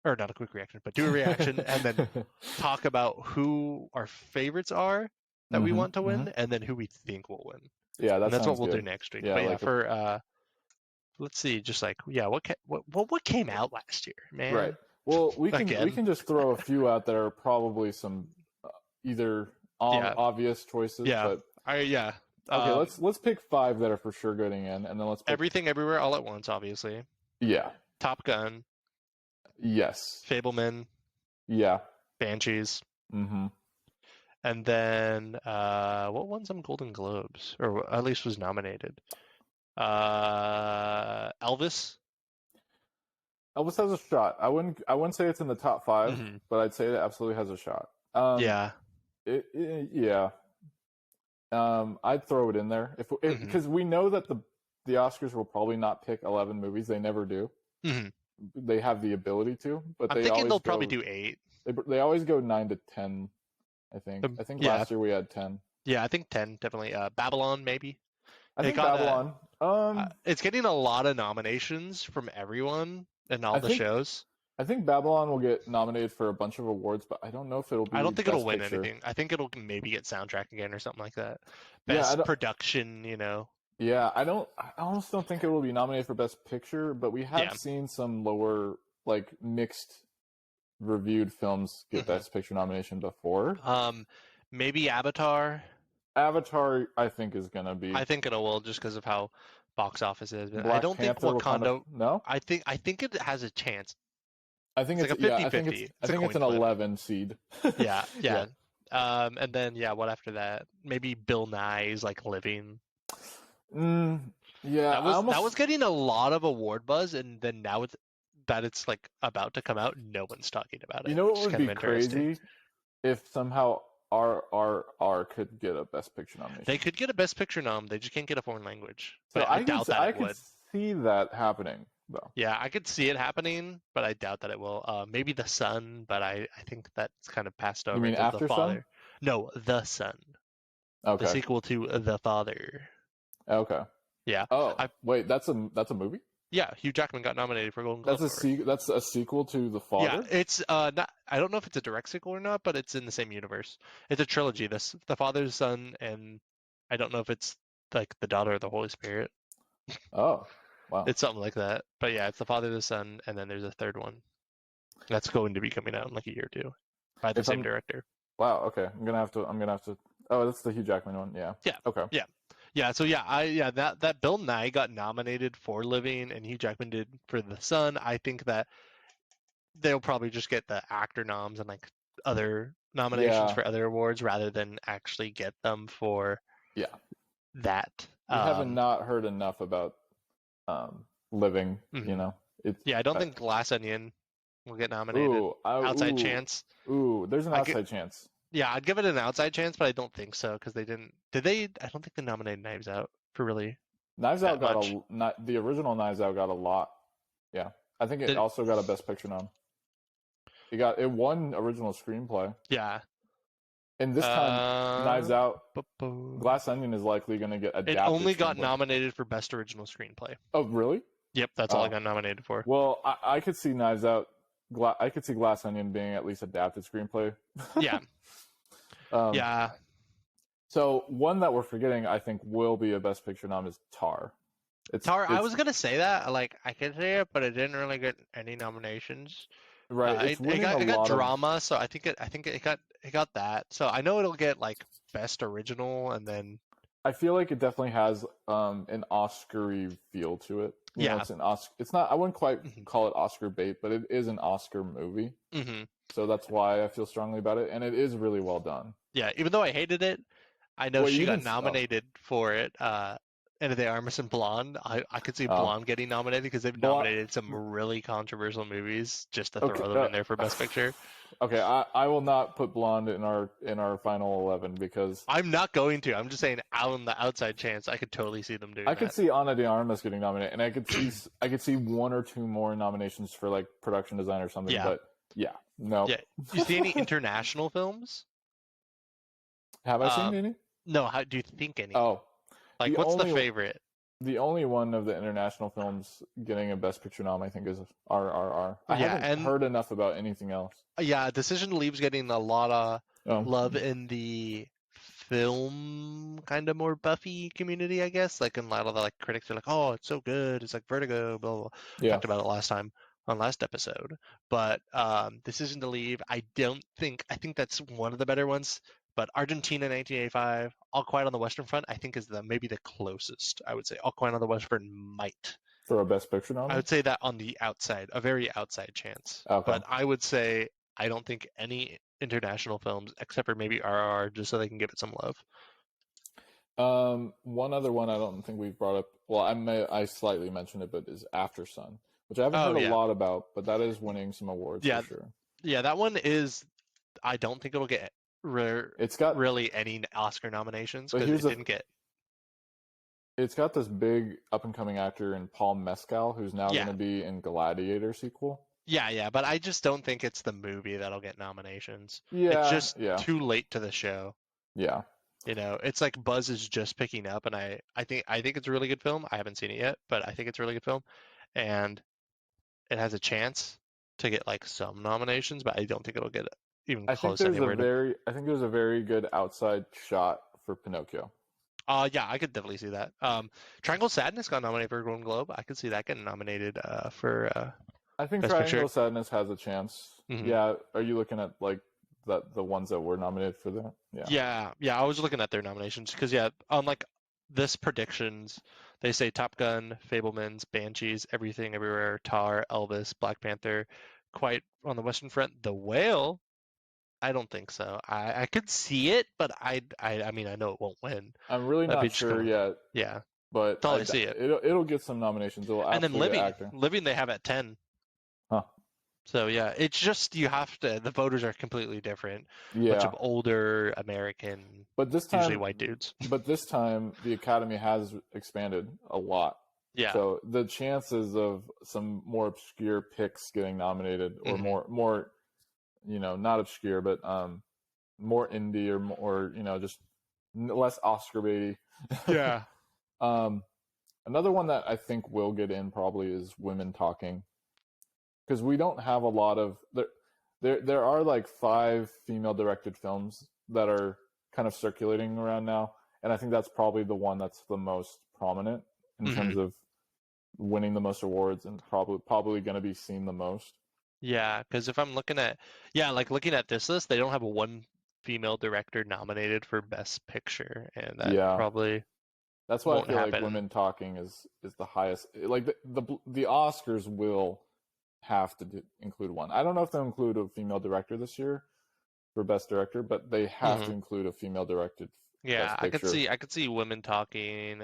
or not a quick reaction, but do a reaction, and then talk about who our favorites are that we want to win, and then who we think will win. Yeah, that's what we'll do next week. Yeah, but for let's see, just like what came out last year, man. Right. Well, we can just throw a few out that are probably some either obvious choices. Yeah. But okay, let's pick 5 that are for sure getting in, and then let's pick... Everything Everywhere All at Once, obviously. Yeah. Top Gun. Yes. Fableman. Yeah. Banshees. Mm-hmm. And then what won some Golden Globes, or at least was nominated? Elvis. Elvis has a shot. I wouldn't say it's in the top 5, but I'd say it absolutely has a shot. Yeah. Yeah. I'd throw it in there because we know that the Oscars will probably not pick 11 movies. They never do. They have the ability to, but I'm thinking they'll probably do 8. They always go 9 to 10. I think. Last year we had 10. Yeah, I think 10 definitely. Babylon maybe. I think Babylon. It's getting a lot of nominations from everyone and all the shows. I think Babylon will get nominated for a bunch of awards, but I don't know if it'll be. I don't think it'll win Picture. anything. I think it'll maybe get soundtrack again or something like that. Best production, Yeah, I almost don't think it will be nominated for Best Picture, but we have seen some lower, like mixed reviewed films get Best Picture nomination before. Maybe Avatar. Avatar, I think, is gonna be. I think it will just because of how box office is. But Black I don't Panther think Wakanda. No. I think it has a chance. I think it's like a 50-50. I think it's an 11 seed. Yeah. And then what after that? Maybe Bill Nye's like Living. Yeah, that was getting a lot of award buzz, and then now it's like about to come out, no one's talking about it. You know what would be crazy if somehow RRR could get a Best Picture nomination. They could get a Best Picture nom. They just can't get a foreign language. So I doubt that I could see that happening, though. Yeah, I could see it happening, but I doubt that it will. Maybe The Son, but I think that's kind of passed over. You mean After The Father? Sun? No, The Son. Okay. The sequel to The Father. Okay. Yeah. Oh, wait, that's a movie? Yeah, Hugh Jackman got nominated for Golden Globe. That's a sequel to The Yeah, Father? it's not. I don't know if it's a direct sequel or not, but it's in the same universe. It's a trilogy. The Father, the Son, and I don't know if it's like the Daughter or the Holy Spirit. Oh, wow. It's something like that. But yeah, it's the Father, the Son, and then there's a third one that's going to be coming out in like a year or two by the same director. Wow. Okay, I'm gonna have to. Oh, that's the Hugh Jackman one. Yeah. Yeah. Okay. Yeah. So yeah, that Bill Nye got nominated for Living, and Hugh Jackman did for The Son. I think that they'll probably just get the actor noms and like other nominations for other awards rather than actually get them for that. We haven't not heard enough about Living. Mm-hmm. You know, I don't think Glass Onion will get nominated. Outside chance. There's an outside chance. Yeah, I'd give it an outside chance, but I don't think so because they didn't. Did they? I don't think they nominated Knives Out for really. Knives Out got the original Knives Out got a lot. Yeah, I think it also got a Best Picture nom. It won original screenplay. Yeah. And this time, Knives Out, Glass Onion is likely going to get adapted. It only got nominated for Best Original Screenplay. Oh, really? Yep, that's all I got nominated for. Well, I could see Knives Out. I could see Glass Onion being at least adapted screenplay. Yeah. Yeah. So one that we're forgetting, I think, will be a Best Picture nom is Tar. Tar. I was gonna say that. Like I could say it, but it didn't really get any nominations. Right. It got drama, so I think it got that. So I know it'll get like Best Original, and then I feel like it definitely has an Oscar-y feel to it. You know, it's an Oscar. It's not. I wouldn't quite call it Oscar bait, but it is an Oscar movie. Mm-hmm. So that's why I feel strongly about it, and it is really well done. Yeah, even though I hated it, I know she got nominated for it. And they are missing Blonde. I could see Blonde getting nominated because they've nominated some really controversial movies just to throw them in there for Best Picture. Okay, I will not put Blonde in our final 11 because I'm not going to. I'm just saying, on the outside chance, I could totally see them doing. I could see Ana de Armas getting nominated, and I could see one or two more nominations for like production design or something. Yeah. But no. Yeah. Do you see any international films? Have I seen any? No. How do you think any? Oh. Like, what's the favorite? The only one of the international films getting a Best Picture nom, I think, is RRR. I haven't heard enough about anything else. Yeah, Decision to Leave's getting a lot of love in the film kind of more Buffy community, I guess. Like, and a lot of the like critics are like, "Oh, it's so good. It's like Vertigo." Blah blah. Yeah. Talked about it last time on last episode. But Decision to Leave, I think that's one of the better ones. But Argentina 1985, All Quiet on the Western Front, I think is maybe the closest, I would say. All Quiet on the Western Front might. For a Best Picture nom? I would say that on the outside, a very outside chance. Okay. But I would say I don't think any international films, except for maybe RRR, just so they can give it some love. One other one I don't think we've brought up, well, I slightly mentioned it, but is After Sun, which I haven't heard a lot about, but that is winning some awards for sure. Yeah, that one is, I don't think it'll get it's got really any Oscar nominations because it didn't get. It's got this big up and coming actor in Paul Mescal, who's now going to be in Gladiator sequel. Yeah, but I just don't think it's the movie that'll get nominations. Yeah, it's just too late to the show. Yeah, you know, it's like buzz is just picking up, and I think it's a really good film. I haven't seen it yet, but I think it's a really good film, and it has a chance to get like some nominations, but I don't think it'll get even close anywhere. I think there's a very good outside shot for Pinocchio. Yeah, I could definitely see that. Triangle Sadness got nominated for a Golden Globe. I could see that getting nominated for. I think Best Triangle Picture. Sadness has a chance. Mm-hmm. Yeah, are you looking at like the ones that were nominated for that? Yeah. I was looking at their nominations because on like this predictions, they say Top Gun, Fabelmans, Banshees, Everything Everywhere, Tar, Elvis, Black Panther, Quiet on the Western Front, The Whale. I don't think so. I could see it, but I mean I know it won't win. I'm really not sure yet. Yeah, but I see it. It'll get some nominations. And then Living they have at 10. Huh. So yeah, it's just you have to. The voters are completely different. Yeah. Bunch of older American, but this time, usually white dudes. But this time the Academy has expanded a lot. Yeah. So the chances of some more obscure picks getting nominated, or more, not obscure, but more indie or more, just less Oscar baity. Yeah. Another one that I think will get in probably is Women Talking, because we don't have a lot of there are like 5 female directed films that are kind of circulating around now, and I think that's probably the one that's the most prominent in terms of winning the most awards and probably going to be seen the most. Yeah, because if I'm looking at looking at this list, they don't have one female director nominated for Best Picture, and that probably that's why I feel happen. like Women Talking is the highest. Like the Oscars will have to include one. I don't know if they'll include a female director this year for Best Director, but they have to include a female directed. Yeah, Best Picture. I could see Women Talking.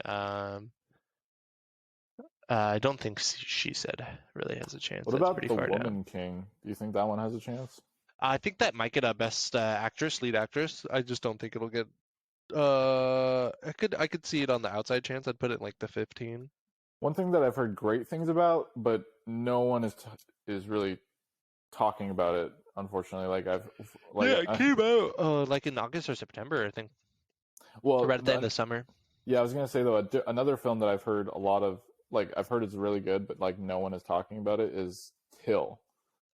I don't think She Said really has a chance. What about The Woman King? Do you think that one has a chance? I think that might get a Best Actress, Lead Actress. I just don't think it'll get. I could see it on the outside chance. I'd put it in like the 15. One thing that I've heard great things about, but no one is really talking about it. Unfortunately, it came out like in August or September, I think. Well, right at the end of summer. Yeah, I was gonna say though, another film that I've heard a lot of, I've heard it's really good, but like no one is talking about it, is Till.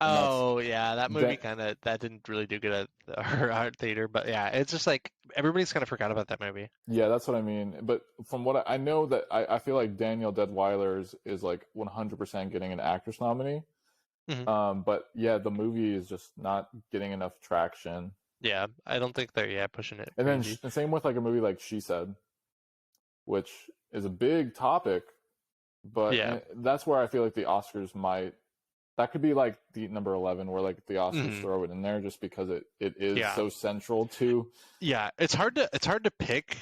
Oh yeah, that movie that didn't really do good at our theater, but yeah, it's just like everybody's kind of forgot about that movie. Yeah, that's what I mean. But from what I know, that I feel like Danielle Deadwyler is like 100% getting an actress nominee. But yeah, the movie is just not getting enough traction. Yeah, I don't think they're pushing it. And then the same with like a movie like She Said, which is a big topic, but that's where I feel like the Oscars might. That could be like the number 11, where like the Oscars throw it in there just because it is so central to. Yeah, it's hard to pick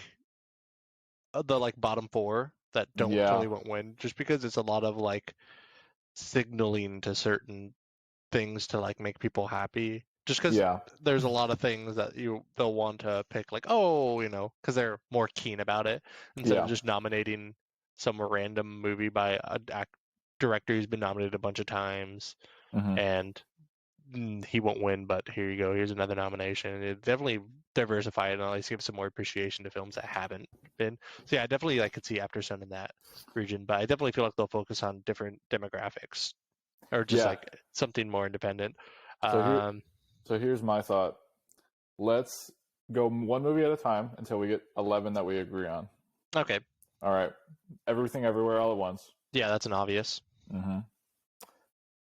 the like bottom 4 that probably won't win, just because it's a lot of like signaling to certain things to like make people happy. Just because there's a lot of things that they'll want to pick, like, because they're more keen about it instead of just nominating some random movie by a director who's been nominated a bunch of times and he won't win, but here you go, here's another nomination. It definitely diversify it and at least give some more appreciation to films that haven't been. So yeah, I definitely could see Aftersun in that region, but I definitely feel like they'll focus on different demographics or just like something more independent. So here's my thought. Let's go one movie at a time until we get 11 that we agree on. Okay. All right. Everything Everywhere All at Once. Yeah, that's an obvious.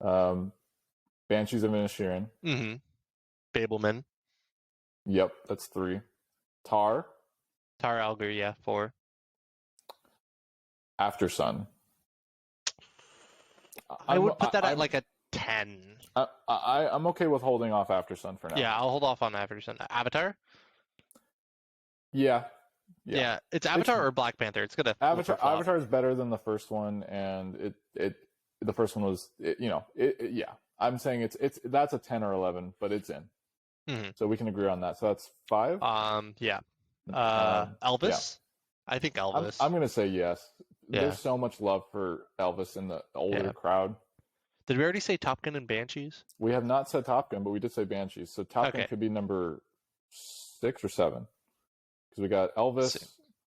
Banshees of Inisherin. Babelman. Yep, that's 3. Tar. I'll agree, 4. Aftersun. I would put that at like a 10. I'm okay with holding off Aftersun for now. Yeah, I'll hold off on Aftersun. Avatar? Yeah, it's Avatar or Black Panther. It's gonna Avatar is better than the first one, and the first one was I'm saying that's a 10 or 11, but it's in. So we can agree on that. So that's 5. Elvis. I think Elvis. I'm gonna say yes. There's so much love for Elvis in the older crowd. Did we already say Top Gun and Banshees? We have not said Top Gun, but we did say Banshees. So Top Gun could be number 6 or 7. Because we got Elvis,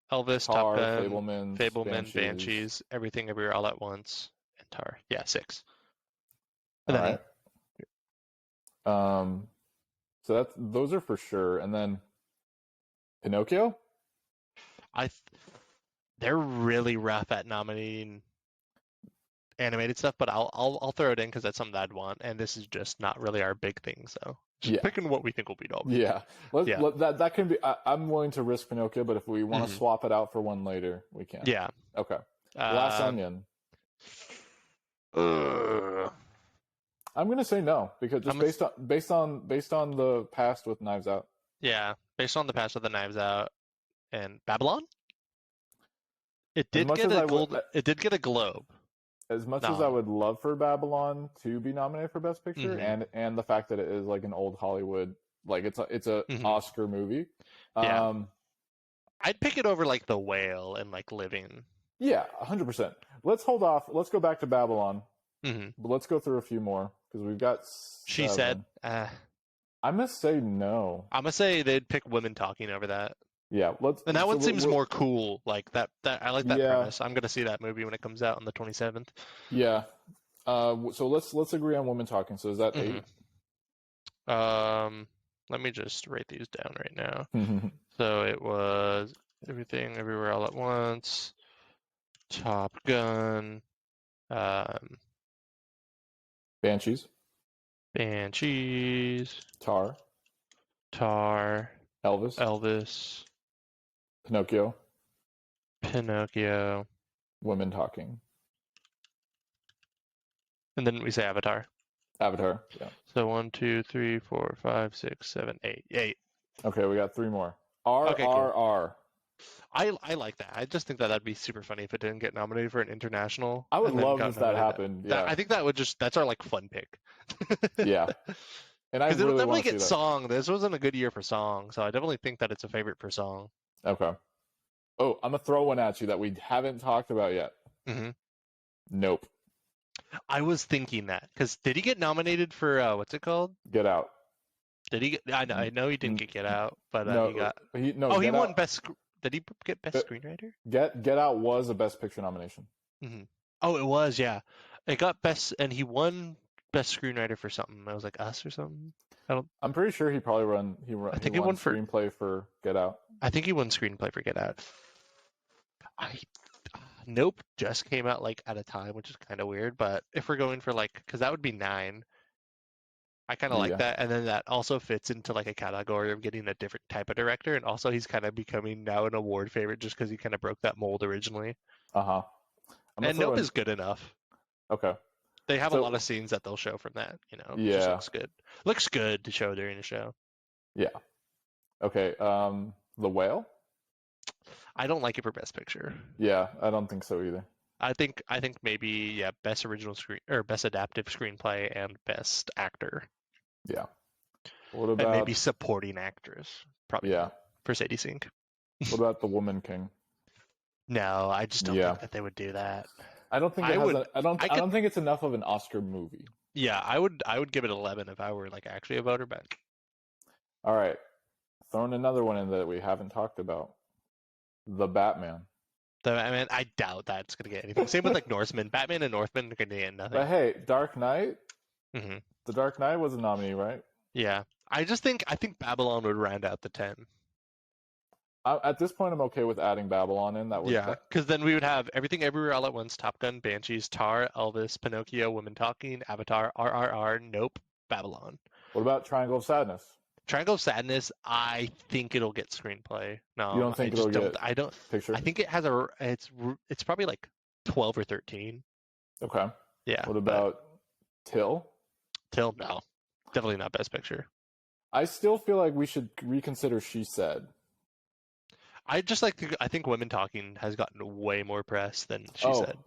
Top Tar, Gun, Fableman, Banshees, Everything Everywhere All at Once, and Tar. Yeah, 6. And all right. So those are for sure. And then Pinocchio? They're really rough at nominating animated stuff, but I'll throw it in because that's something that I'd want, and this is just not really our big thing, so just picking what we think will be dope. That can be. I'm willing to risk Pinocchio, but if we want to swap it out for one later, we can. Okay. Glass Onion. I'm gonna say no, because just based on the past with Knives Out. Yeah, based on the past with the Knives Out and Babylon. It did get a Globe. As much as I would love for Babylon to be nominated for Best Picture, and the fact that it is like an old Hollywood, like it's a Oscar movie. I'd pick it over like The Whale and like Living. Yeah, 100%. Let's hold off. Let's go back to Babylon. But let's go through a few more because we've got 7. She Said. I'm gonna say no. I'm gonna say they'd pick Women Talking over that. Yeah, And that one seems more cool. Like that I like that Yeah. premise. I'm gonna see that movie when it comes out on the 27th. Yeah. So let's agree on women talking. So is that 8? Let me just write these down right now. So it was Everything Everywhere All at Once, Top Gun, Banshees, Tar, Elvis, Elvis, Pinocchio, women talking, and then we say Avatar. Avatar. Yeah. So 1, 2, 3, 4, 5, 6, 7, 8. 8. Okay, we got 3 more. RRR. I like that. I just think that'd be super funny if it didn't get nominated for an international. I would love if that happened. Yeah. I think that's our like fun pick. Yeah. And I really definitely want to get see song. This wasn't a good year for song, so I definitely think that it's a favorite for song. Okay. Oh, I'm gonna throw one at you that we haven't talked about yet. Nope. I was thinking that because did he get nominated for what's it called? Get Out. Did he get? I know he didn't get Out, but no, he got. he won best. Did he get best screenwriter? Get Out was a best picture nomination. Oh, it was, yeah. It got best, and he won best screenwriter for something. I was like Us or something. I'm pretty sure he probably won screenplay for Get Out. I think he won screenplay for Get Out. Nope just came out like at a time, which is kind of weird. But if we're going for like, because that would be 9. I kind of like that, and then that also fits into like a category of getting a different type of director, and also he's kind of becoming now an award favorite just because he kind of broke that mold originally. And Nope is good enough. Okay. They have a lot of scenes that they'll show from that, Yeah. It just looks good. Looks good to show during the show. Yeah. Okay. The Whale? I don't like it for Best Picture. Yeah, I don't think so either. I think maybe Best Original Screen or Best Adaptive Screenplay and Best Actor. Yeah. What about and maybe Supporting Actress? Probably. Yeah. For Sadie Sink. What about The Woman King? No, I just don't think that they would do that. I don't think I don't think it's enough of an Oscar movie. Yeah, I would give it 11 if I were like actually a voter, but all right. Throwing another one in that we haven't talked about. The Batman. I doubt that's gonna get anything. Same with like Northman. Batman and Northman are gonna get nothing. But hey, Dark Knight. The Dark Knight was a nominee, right? Yeah. I think Babylon would round out the 10. At this point, I'm okay with adding Babylon in. Because then we would have Everything Everywhere All at Once, Top Gun, Banshees, Tar, Elvis, Pinocchio, Women Talking, Avatar, RRR, Nope, Babylon. What about Triangle of Sadness? Triangle of Sadness, I think it'll get screenplay. No, you don't think it'll get picture? I think it has it's probably like 12 or 13. Okay. Yeah. What about Till? Till, no, definitely not Best Picture. I still feel like we should reconsider She Said. I think Women Talking has gotten way more press than She Said.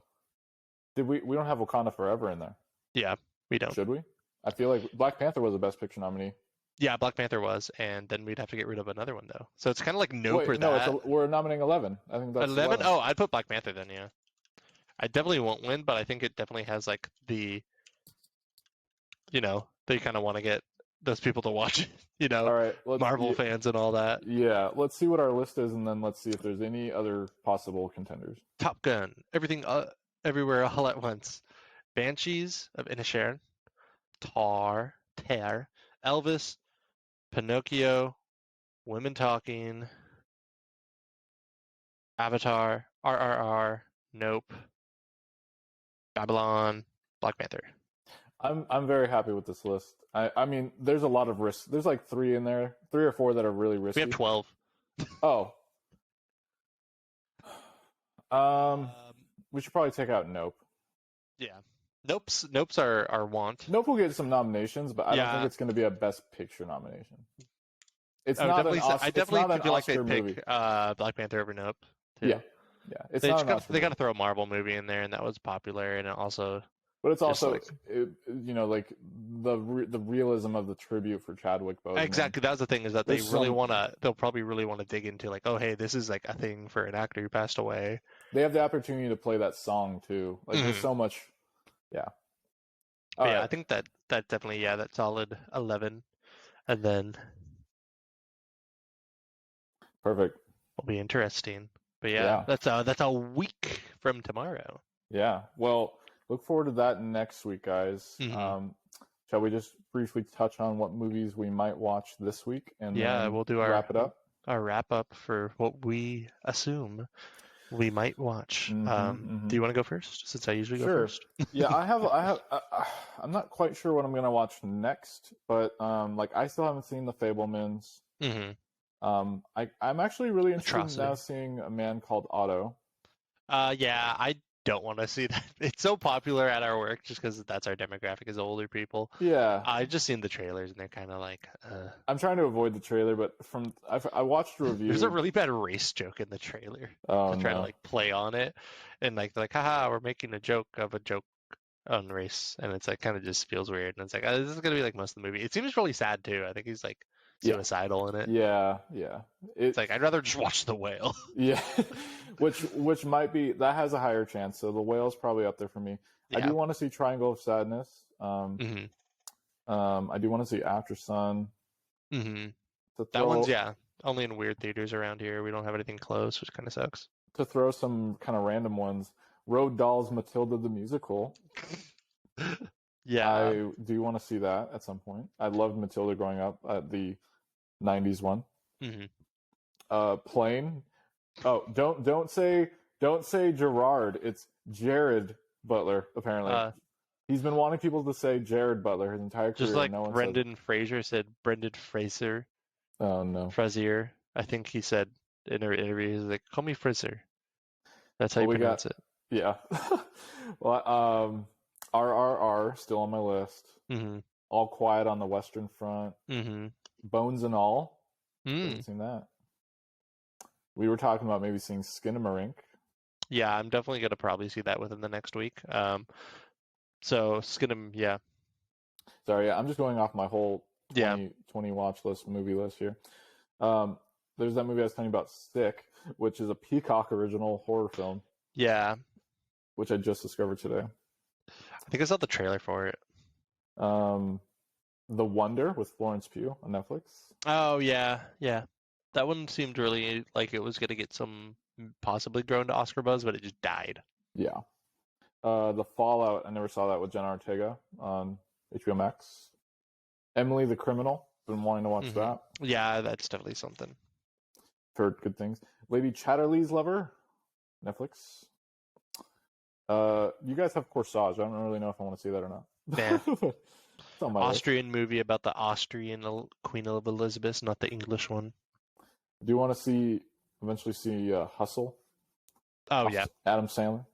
Did we don't have Wakanda Forever in there? Yeah, we don't. Should we? I feel like Black Panther was a Best Picture nominee. Yeah, Black Panther was, and then we'd have to get rid of another one though. So it's kind of like that. We're nominating 11. I think that's 11. Oh, I'd put Black Panther then. Yeah, I definitely won't win, but I think it definitely has like the, they kind of want to get those people to watch it. All right, Marvel fans and all that. Yeah, let's see what our list is, and then let's see if there's any other possible contenders. Top Gun, Everything Everywhere All at Once, Banshees of Inisherin, Tar, Elvis, Pinocchio, Women Talking, Avatar, RRR, Nope, Babylon, Black Panther. I'm very happy with this list. I mean, there's a lot of risks. There's like 3 in there, 3 or 4 that are really risky. We have 12. Oh. We should probably take out Nope. Yeah. Nope's our want. Nope will get some nominations, but I don't think it's going to be a Best Picture nomination. It's not an Oscar. I definitely feel like they'd pick Black Panther over Nope. Too. Yeah. It's they got to throw a Marvel movie in there, and that was popular, and it also. But it's also, like the realism of the tribute for Chadwick Boseman. Exactly, that's the thing is that they'll probably really want to dig into like, oh hey, this is like a thing for an actor who passed away. They have the opportunity to play that song too. Like there's so much, yeah. Right. I think that definitely that's solid 11, and then. Perfect. will be interesting. But yeah, that's a week from tomorrow. Yeah. Well, look forward to that next week, guys. Mm-hmm. Shall we just briefly touch on what movies we might watch this week and then we'll do wrap it up? our wrap up for what we assume we might watch. Do you want to go first, since I usually go first? Yeah, I'm not quite sure what I'm gonna watch next, but like I still haven't seen The Fabelmans. Mm-hmm. I'm actually really interested in now seeing A Man Called Otto. Yeah, I don't want to see that. It's so popular at our work just because that's our demographic is older people. Yeah. I've just seen the trailers and they're kind of like. I'm trying to avoid the trailer, but I watched a review. There's a really bad race joke in the trailer. Oh, to try to like play on it, and like they're like, haha, we're making a joke of a joke on race, and it's like kind of just feels weird, and it's like this is gonna be like most of the movie. It seems really sad too. I think he's like suicidal in it. Yeah. It's like I'd rather just watch The Whale. Yeah, which might be that has a higher chance. So The Whale's probably up there for me. Yeah. I do want to see Triangle of Sadness. I do want to see After Sun. That one's only in weird theaters around here. We don't have anything close, which kind of sucks. To throw some kind of random ones, Roald Dahl's Matilda the Musical. Yeah, I do want to see that at some point. I loved Matilda growing up, the '90s one. Plane. Oh, don't say Gerard. It's Jared Butler. Apparently, he's been wanting people to say Jared Butler his entire career. Just like Brendan Fraser said, Brendan Fraser. Oh no, Frazier. I think he said in an interview, he's like, "Call me Fraser." That's how you pronounce it. Yeah. Well, RRR still on my list. All Quiet on the Western Front. Bones and All. Haven't seen that. We were talking about maybe seeing Skinamarink. Yeah, I'm definitely gonna probably see that within the next week. So yeah. Sorry, I'm just going off my whole 20 watch list, movie list here. There's that movie I was telling you about, Sick, which is a Peacock original horror film. Yeah. Which I just discovered today. I think I saw the trailer for it. The Wonder with Florence Pugh on Netflix. Oh, yeah. That one seemed really like it was going to get some possibly grown to Oscar buzz, but it just died. Yeah. The Fallout, I never saw that with Jenna Ortega on HBO Max. Emily the Criminal, been wanting to watch that. Yeah, that's definitely something. Heard good things. Lady Chatterley's Lover, Netflix. You guys have Corsage. I don't really know if I want to see that or not. Yeah. Austrian movie about the Austrian Queen of Elizabeth, not the English one. Do you want to eventually see Hustle? Oh, yeah. Adam Sandler.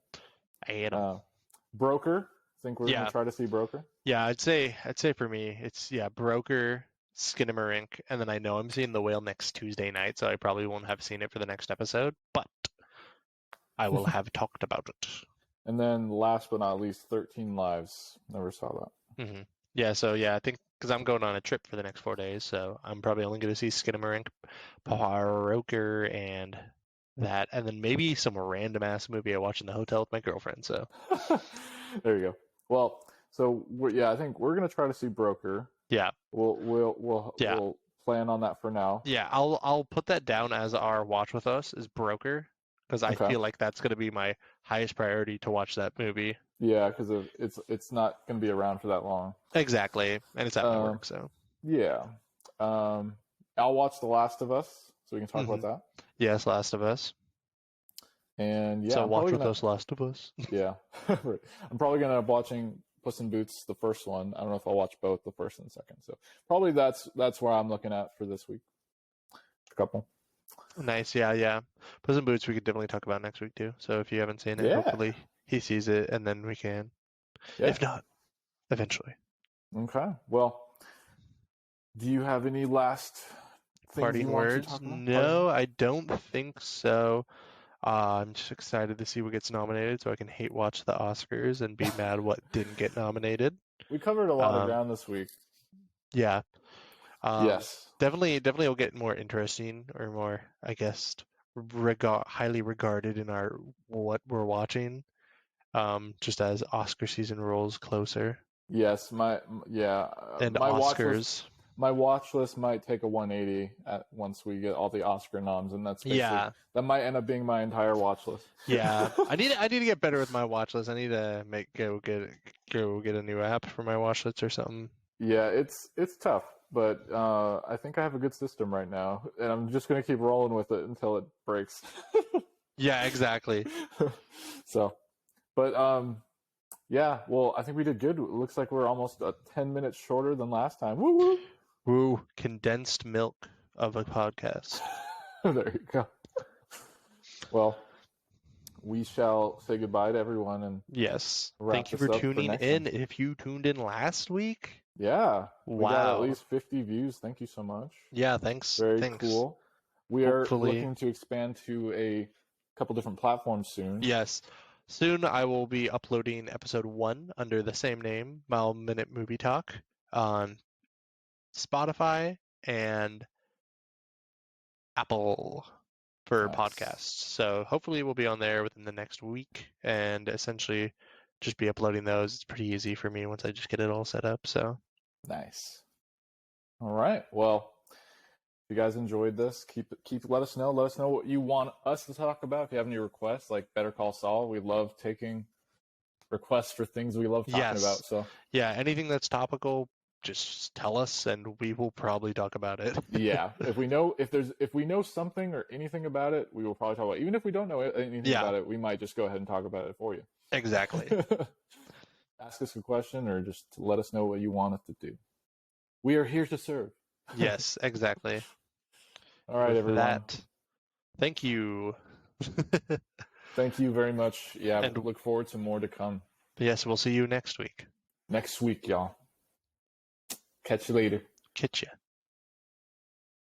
Broker. Think we're going to try to see Broker? Yeah, I'd say for me, it's Broker, Skinamarink, and then I know I'm seeing The Whale next Tuesday night, so I probably won't have seen it for the next episode, but I will have talked about it. And then last but not least, 13 Lives. Never saw that. Yeah, so I think because I'm going on a trip for the next 4 days, so I'm probably only going to see Skinamarink, Broker, and that, and then maybe some random ass movie I watch in the hotel with my girlfriend. So there you go. Well, so I think we're gonna try to see Broker. Yeah. We'll plan on that for now. Yeah, I'll put that down as our watch with us is Broker, because I feel like that's gonna be my highest priority to watch that movie. Yeah, because it's not gonna be around for that long. Exactly, and it's at my work, so. Yeah. I'll watch The Last of Us, so we can talk about that. Yes, Last of Us. And so watch with us, Last of Us. Yeah. I'm probably gonna watching Puss in Boots, the first one. I don't know if I'll watch both, the first and the second. So probably that's where I'm looking at for this week. A couple. Nice, yeah. Puss in Boots we could definitely talk about next week too. So if you haven't seen it, hopefully he sees it and then we can. Yeah. If not, eventually. Okay. Well, do you have any last parting words? No, I don't think so. I'm just excited to see what gets nominated so I can hate watch the Oscars and be mad what didn't get nominated. We covered a lot of ground this week. Yeah. Yes. Definitely will get more interesting or more, I guess, highly regarded in what we're watching, just as Oscar season rolls closer. Yes, and my Oscars. my watch list might take a 180 once we get all the Oscar noms, and that's basically that might end up being my entire watch list. Yeah, I need to get better with my watch list. I need to go get a new app for my watch list or something. Yeah, it's tough, but I think I have a good system right now, and I'm just gonna keep rolling with it until it breaks. Yeah, exactly. So, but yeah, well, I think we did good. It looks like we're almost 10 minutes shorter than last time. Woo woo! Woo! Condensed milk of a podcast. There you go. Well, we shall say goodbye to everyone and yes, thank you for tuning in. If you tuned in last week, yeah, we got at least 50 views. Thank you so much. Yeah, thanks. Very cool. We Hopefully. are looking to expand to a couple different platforms soon. Yes. Soon I will be uploading episode 1 under the same name, Mile Minute Movie Talk, on Spotify and Apple for podcasts. So hopefully we'll be on there within the next week and essentially just be uploading those. It's pretty easy for me once I just get it all set up. So nice. All right. Well, if you guys enjoyed this, let us know. Let us know what you want us to talk about. If you have any requests, like Better Call Saul, we love taking requests for things we love talking about. So yeah, anything that's topical, just tell us and we will probably talk about it. Yeah, if we know something or anything about it, we will probably talk about it. Even if we don't know anything about it, we might just go ahead and talk about it for you. Exactly. Ask us a question or just let us know what you want us to do. We are here to serve. Yes, exactly. All right, everyone. Thank you. Thank you very much. Yeah, and look forward to more to come. Yes, we'll see you next week. Next week, y'all. Catch you later. Catch ya.